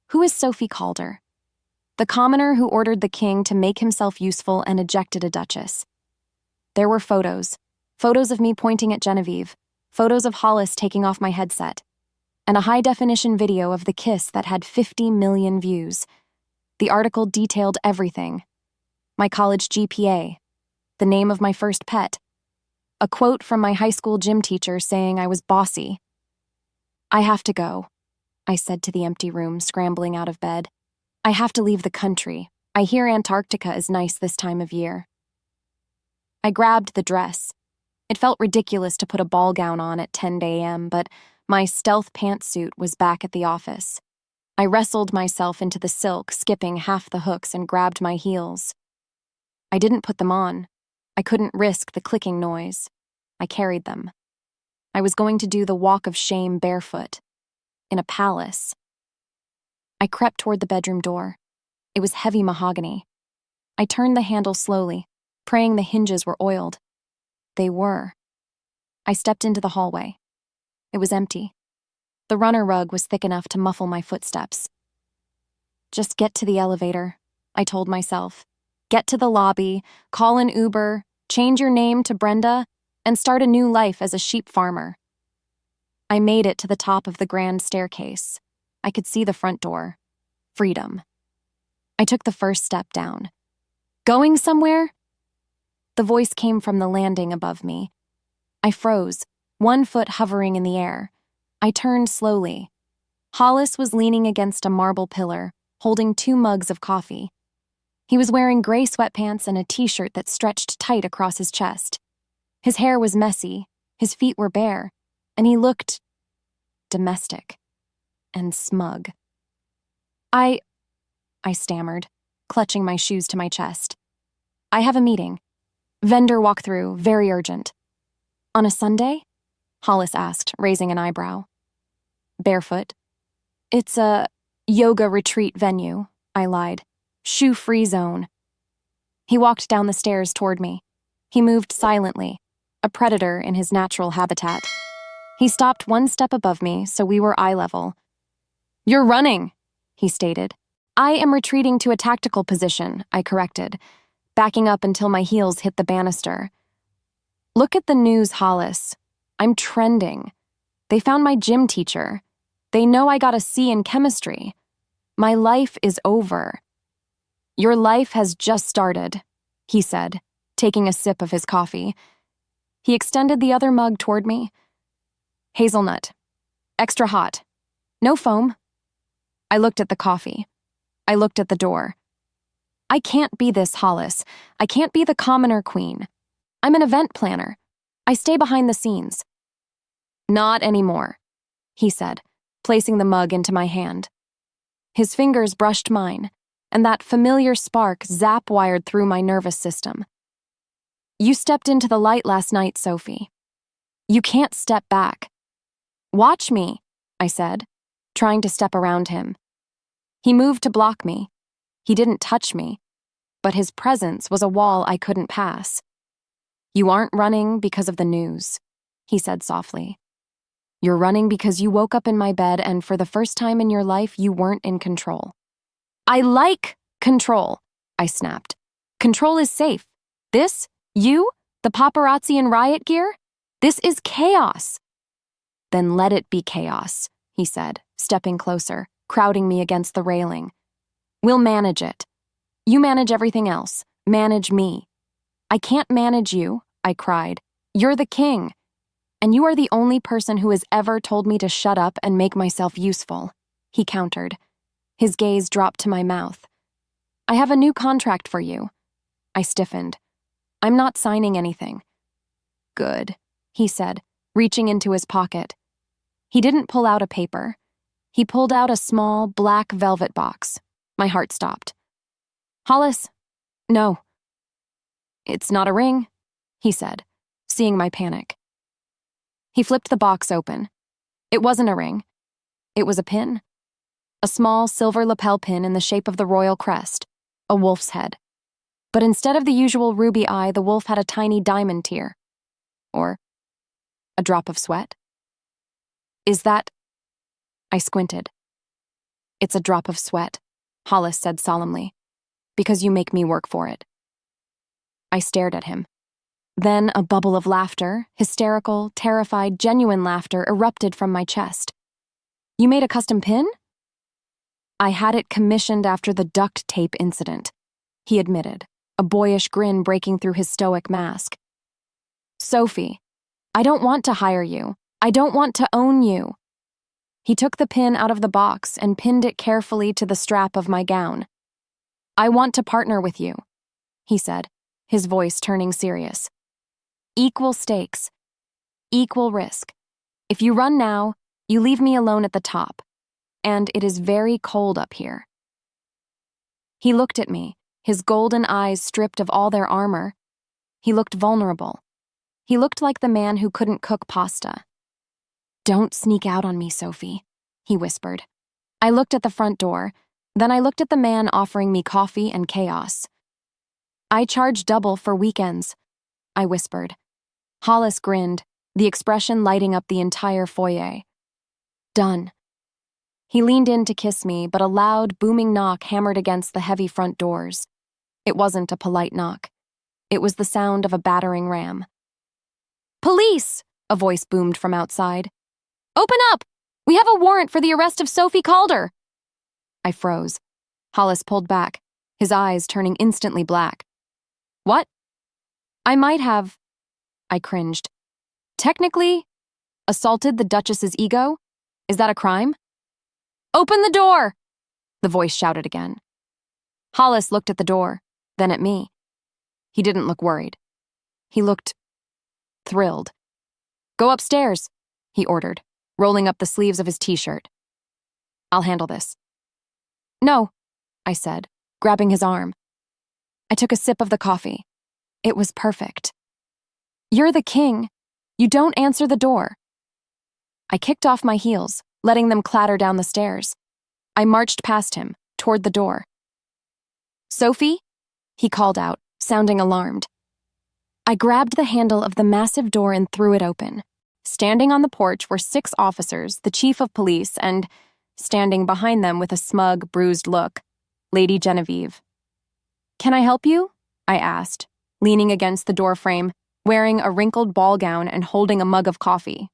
Who is Sophie Calder? The commoner who ordered the king to make himself useful and ejected a duchess. There were photos. Photos of me pointing at Genevieve. Photos of Hollis taking off my headset. And a high-definition video of the kiss that had 50 million views. The article detailed everything. My college GPA, the name of my first pet, a quote from my high school gym teacher saying I was bossy. "I have to go," I said to the empty room, scrambling out of bed. "I have to leave the country. I hear Antarctica is nice this time of year." I grabbed the dress. It felt ridiculous to put a ball gown on at 10 a.m., but my stealth pantsuit was back at the office. I wrestled myself into the silk, skipping half the hooks, and grabbed my heels. I didn't put them on. I couldn't risk the clicking noise. I carried them. I was going to do the walk of shame barefoot, in a palace. I crept toward the bedroom door. It was heavy mahogany. I turned the handle slowly, praying the hinges were oiled. They were. I stepped into the hallway. It was empty. The runner rug was thick enough to muffle my footsteps. Just get to the elevator, I told myself. Get to the lobby, call an Uber, change your name to Brenda, and start a new life as a sheep farmer. I made it to the top of the grand staircase. I could see the front door. Freedom. I took the first step down. Going somewhere? The voice came from the landing above me. I froze, one foot hovering in the air. I turned slowly. Hollis was leaning against a marble pillar, holding 2 mugs of coffee. He was wearing gray sweatpants and a t-shirt that stretched tight across his chest. His hair was messy, his feet were bare, and he looked domestic and smug. I stammered, clutching my shoes to my chest. I have a meeting. Vendor walkthrough, very urgent. On a Sunday? Hollis asked, raising an eyebrow. Barefoot. It's a yoga retreat venue, I lied. Shoe-free zone. He walked down the stairs toward me. He moved silently, a predator in his natural habitat. He stopped 1 step above me, so we were eye level. You're running, he stated. I am retreating to a tactical position, I corrected, backing up until my heels hit the banister. Look at the news, Hollis. I'm trending. They found my gym teacher. They know I got a C in chemistry. My life is over. Your life has just started, he said, taking a sip of his coffee. He extended the other mug toward me. Hazelnut. Extra hot. No foam. I looked at the coffee. I looked at the door. I can't be this, Hollis. I can't be the commoner queen. I'm an event planner. I stay behind the scenes. Not anymore, he said, placing the mug into my hand. His fingers brushed mine, and that familiar spark zap-wired through my nervous system. You stepped into the light last night, Sophie. You can't step back. Watch me, I said, trying to step around him. He moved to block me. He didn't touch me, but his presence was a wall I couldn't pass. You aren't running because of the news, he said softly. You're running because you woke up in my bed and for the first time in your life you weren't in control. I like control, I snapped. Control is safe. This, you, the paparazzi in riot gear? This is chaos. Then let it be chaos, he said, stepping closer, crowding me against the railing. We'll manage it. You manage everything else. Manage me. I can't manage you, I cried. You're the king. And you are the only person who has ever told me to shut up and make myself useful, he countered. His gaze dropped to my mouth. I have a new contract for you. I stiffened. I'm not signing anything. Good, he said, reaching into his pocket. He didn't pull out a paper. He pulled out a small, black velvet box. My heart stopped. Hollis, no. It's not a ring, he said, seeing my panic. He flipped the box open. It wasn't a ring. It was a pin. A small silver lapel pin in the shape of the royal crest, a wolf's head. But instead of the usual ruby eye, the wolf had a tiny diamond tear. Or a drop of sweat. Is that... I squinted. It's a drop of sweat, Hollis said solemnly, because you make me work for it. I stared at him. Then a bubble of laughter, hysterical, terrified, genuine laughter erupted from my chest. You made a custom pin? I had it commissioned after the duct tape incident, he admitted, a boyish grin breaking through his stoic mask. Sophie, I don't want to hire you. I don't want to own you. He took the pin out of the box and pinned it carefully to the strap of my gown. I want to partner with you, he said, his voice turning serious. Equal stakes. Equal risk. If you run now, you leave me alone at the top. And it is very cold up here. He looked at me, his golden eyes stripped of all their armor. He looked vulnerable. He looked like the man who couldn't cook pasta. "Don't sneak out on me, Sophie," he whispered. I looked at the front door, then I looked at the man offering me coffee and chaos. "I charge double for weekends," I whispered. Hollis grinned, the expression lighting up the entire foyer. "Done." He leaned in to kiss me, but a loud, booming knock hammered against the heavy front doors. It wasn't a polite knock. It was the sound of a battering ram. "Police!" a voice boomed from outside. "Open up! We have a warrant for the arrest of Sophie Calder!" I froze. Hollis pulled back, his eyes turning instantly black. "What?" "I might have..." I cringed. "Technically, assaulted the Duchess's ego? Is that a crime?" "Open the door!" the voice shouted again. Hollis looked at the door, then at me. He didn't look worried. He looked thrilled. "Go upstairs," he ordered, rolling up the sleeves of his t-shirt. "I'll handle this." "No," I said, grabbing his arm. I took a sip of the coffee. It was perfect. "You're the king. You don't answer the door." I kicked off my heels, letting them clatter down the stairs. I marched past him, toward the door. "Sophie?" he called out, sounding alarmed. I grabbed the handle of the massive door and threw it open. Standing on the porch were 6 officers, the chief of police, and, standing behind them with a smug, bruised look, Lady Genevieve. "Can I help you?" I asked, leaning against the doorframe, wearing a wrinkled ball gown and holding a mug of coffee.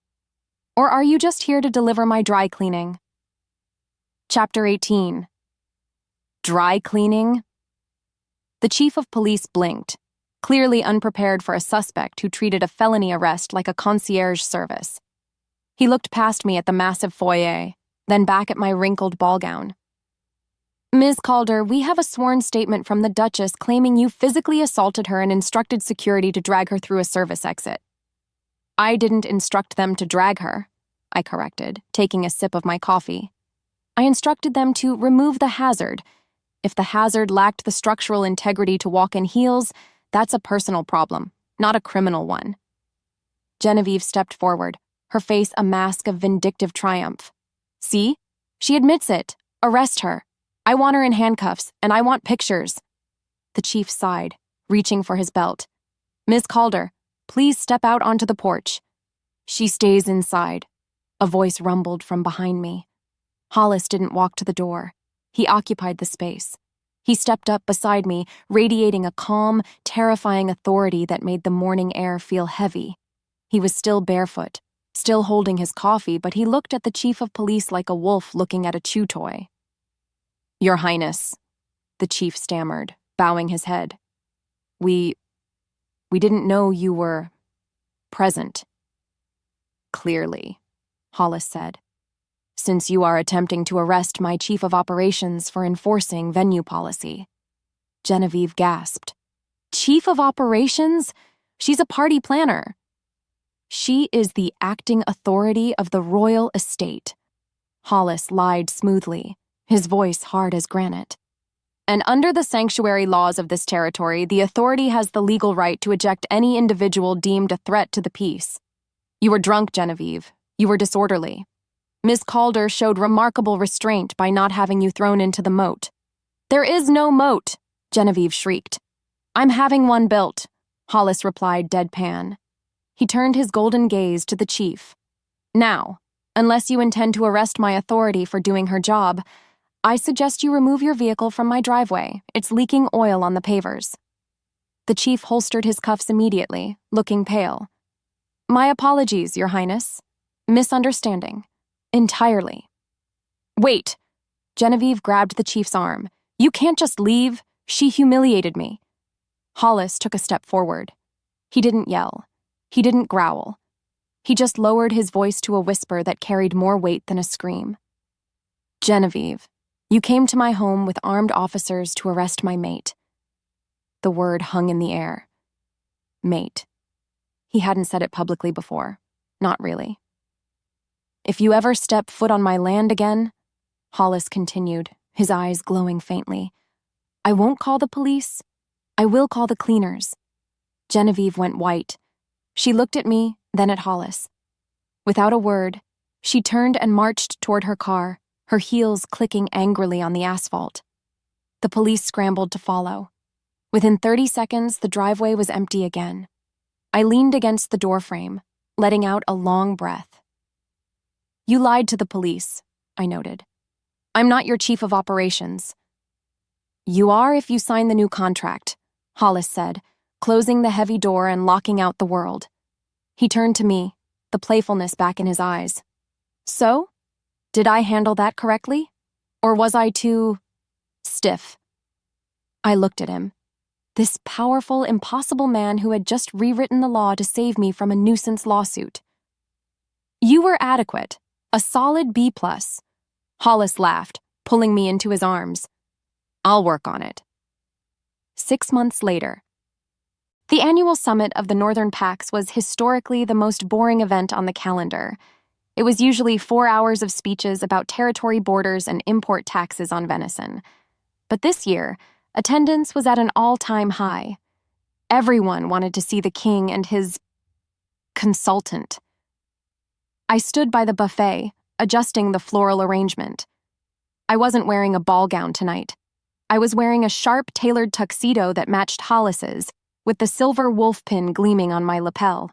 "Or are you just here to deliver my dry cleaning?" Chapter 18. Dry cleaning? The chief of police blinked, clearly unprepared for a suspect who treated a felony arrest like a concierge service. He looked past me at the massive foyer, then back at my wrinkled ball gown. "Ms. Calder, we have a sworn statement from the Duchess claiming you physically assaulted her and instructed security to drag her through a service exit." "I didn't instruct them to drag her," I corrected, taking a sip of my coffee. "I instructed them to remove the hazard. If the hazard lacked the structural integrity to walk in heels, that's a personal problem, not a criminal one." Genevieve stepped forward, her face a mask of vindictive triumph. "See? She admits it. Arrest her. I want her in handcuffs, and I want pictures." The chief sighed, reaching for his belt. "Ms. Calder, please step out onto the porch." "She stays inside," a voice rumbled from behind me. Hollis didn't walk to the door. He occupied the space. He stepped up beside me, radiating a calm, terrifying authority that made the morning air feel heavy. He was still barefoot, still holding his coffee, but he looked at the chief of police like a wolf looking at a chew toy. "Your Highness," the chief stammered, bowing his head. We didn't know you were present." "Clearly," Hollis said, "since you are attempting to arrest my chief of operations for enforcing venue policy." Genevieve gasped. "Chief of operations? She's a party planner." "She is the acting authority of the royal estate," Hollis lied smoothly, his voice hard as granite. "And under the sanctuary laws of this territory, the authority has the legal right to eject any individual deemed a threat to the peace. You were drunk, Genevieve. You were disorderly. Ms. Calder showed remarkable restraint by not having you thrown into the moat." "There is no moat," Genevieve shrieked. "I'm having one built," Hollis replied deadpan. He turned his golden gaze to the chief. "Now, unless you intend to arrest my authority for doing her job, I suggest you remove your vehicle from my driveway. It's leaking oil on the pavers." The chief holstered his cuffs immediately, looking pale. "My apologies, Your Highness. Misunderstanding. Entirely." "Wait!" Genevieve grabbed the chief's arm. "You can't just leave. She humiliated me." Hollis took a step forward. He didn't yell. He didn't growl. He just lowered his voice to a whisper that carried more weight than a scream. "Genevieve, you came to my home with armed officers to arrest my mate." The word hung in the air. Mate. He hadn't said it publicly before. Not really. "If you ever step foot on my land again," Hollis continued, his eyes glowing faintly, "I won't call the police. I will call the cleaners." Genevieve went white. She looked at me, then at Hollis. Without a word, she turned and marched toward her car, her heels clicking angrily on the asphalt. The police scrambled to follow. Within 30 seconds, the driveway was empty again. I leaned against the doorframe, letting out a long breath. "You lied to the police," I noted. "I'm not your chief of operations." "You are if you sign the new contract," Hollis said, closing the heavy door and locking out the world. He turned to me, the playfulness back in his eyes. "So? Did I handle that correctly? Or was I too stiff?" I looked at him. This powerful, impossible man who had just rewritten the law to save me from a nuisance lawsuit. "You were adequate. A solid B+. Hollis laughed, pulling me into his arms. "I'll work on it." 6 months later. The annual summit of the Northern Pax was historically the most boring event on the calendar. It was usually 4 hours of speeches about territory borders and import taxes on venison. But this year, attendance was at an all-time high. Everyone wanted to see the king and his consultant. I stood by the buffet, adjusting the floral arrangement. I wasn't wearing a ball gown tonight. I was wearing a sharp, tailored tuxedo that matched Hollis's, with the silver wolf pin gleaming on my lapel.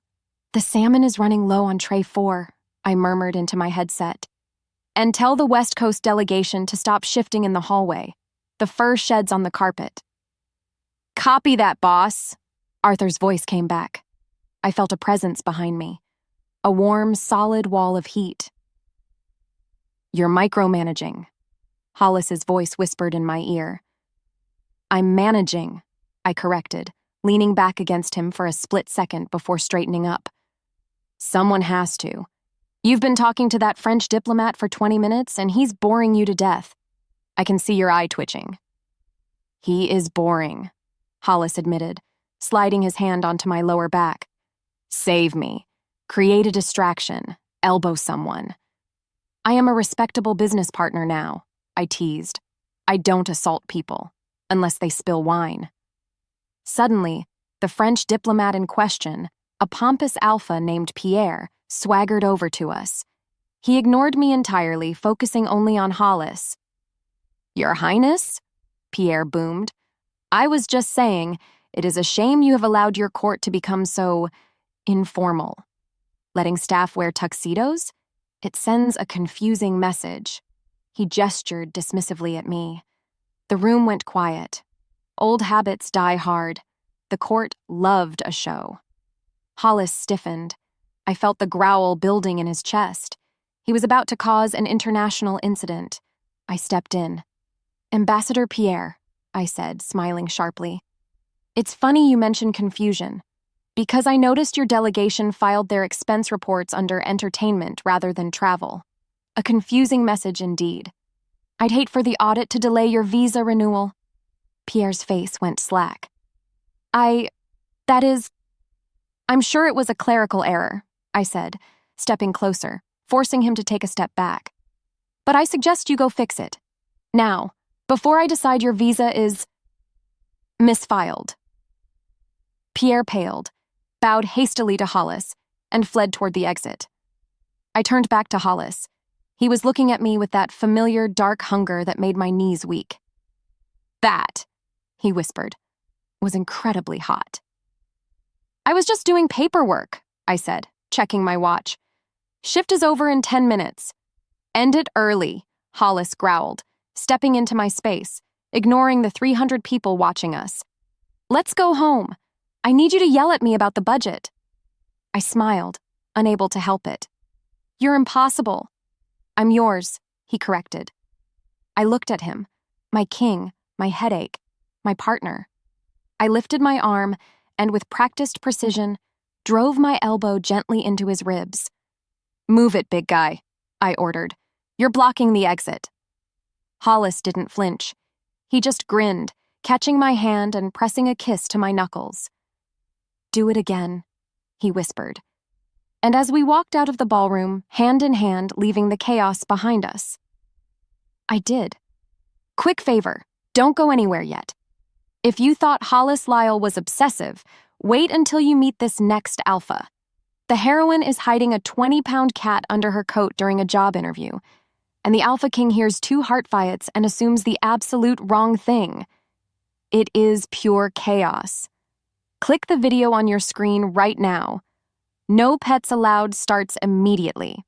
"The salmon is running low on tray 4, I murmured into my headset. "And tell the West Coast delegation to stop shifting in the hallway. The fur sheds on the carpet." "Copy that, boss," Arthur's voice came back. I felt a presence behind me, a warm, solid wall of heat. "You're micromanaging," Hollis's voice whispered in my ear. "I'm managing," I corrected, leaning back against him for a split second before straightening up. "Someone has to. You've been talking to that French diplomat for 20 minutes, and he's boring you to death. I can see your eye twitching." "He is boring," Hollis admitted, sliding his hand onto my lower back. "Save me. Create a distraction. Elbow someone." "I am a respectable business partner now," I teased. "I don't assault people, unless they spill wine." Suddenly, the French diplomat in question, a pompous alpha named Pierre, swaggered over to us. He ignored me entirely, focusing only on Hollis. "Your Highness?" Pierre boomed. "I was just saying, it is a shame you have allowed your court to become so informal. Letting staff wear tuxedos? It sends a confusing message." He gestured dismissively at me. The room went quiet. Old habits die hard. The court loved a show. Hollis stiffened. I felt the growl building in his chest. He was about to cause an international incident. I stepped in. "Ambassador Pierre," I said, smiling sharply. "It's funny you mention confusion, because I noticed your delegation filed their expense reports under entertainment rather than travel. A confusing message indeed. I'd hate for the audit to delay your visa renewal." Pierre's face went slack. I'm sure it was a clerical error," I said, stepping closer, forcing him to take a step back. "But I suggest you go fix it. Now, before I decide your visa is misfiled." Pierre paled, bowed hastily to Hollis, and fled toward the exit. I turned back to Hollis. He was looking at me with that familiar dark hunger that made my knees weak. "That," he whispered, "was incredibly hot." "I was just doing paperwork," I said, checking my watch. "Shift is over in 10 minutes. "End it early," Hollis growled, stepping into my space, ignoring the 300 people watching us. "Let's go home. I need you to yell at me about the budget." I smiled, unable to help it. "You're impossible." "I'm yours," he corrected. I looked at him, my king, my headache, my partner. I lifted my arm and, with practiced precision, drove my elbow gently into his ribs. "Move it, big guy," I ordered. "You're blocking the exit." Hollis didn't flinch. He just grinned, catching my hand and pressing a kiss to my knuckles. "Do it again," he whispered. And as we walked out of the ballroom, hand in hand, leaving the chaos behind us, I did. Quick favor, don't go anywhere yet. If you thought Hollis Lyall was obsessive, wait until you meet this next alpha. The heroine is hiding a 20-pound cat under her coat during a job interview, and the Alpha King hears two heart fights and assumes the absolute wrong thing. It is pure chaos. Click the video on your screen right now. No Pets Allowed starts immediately.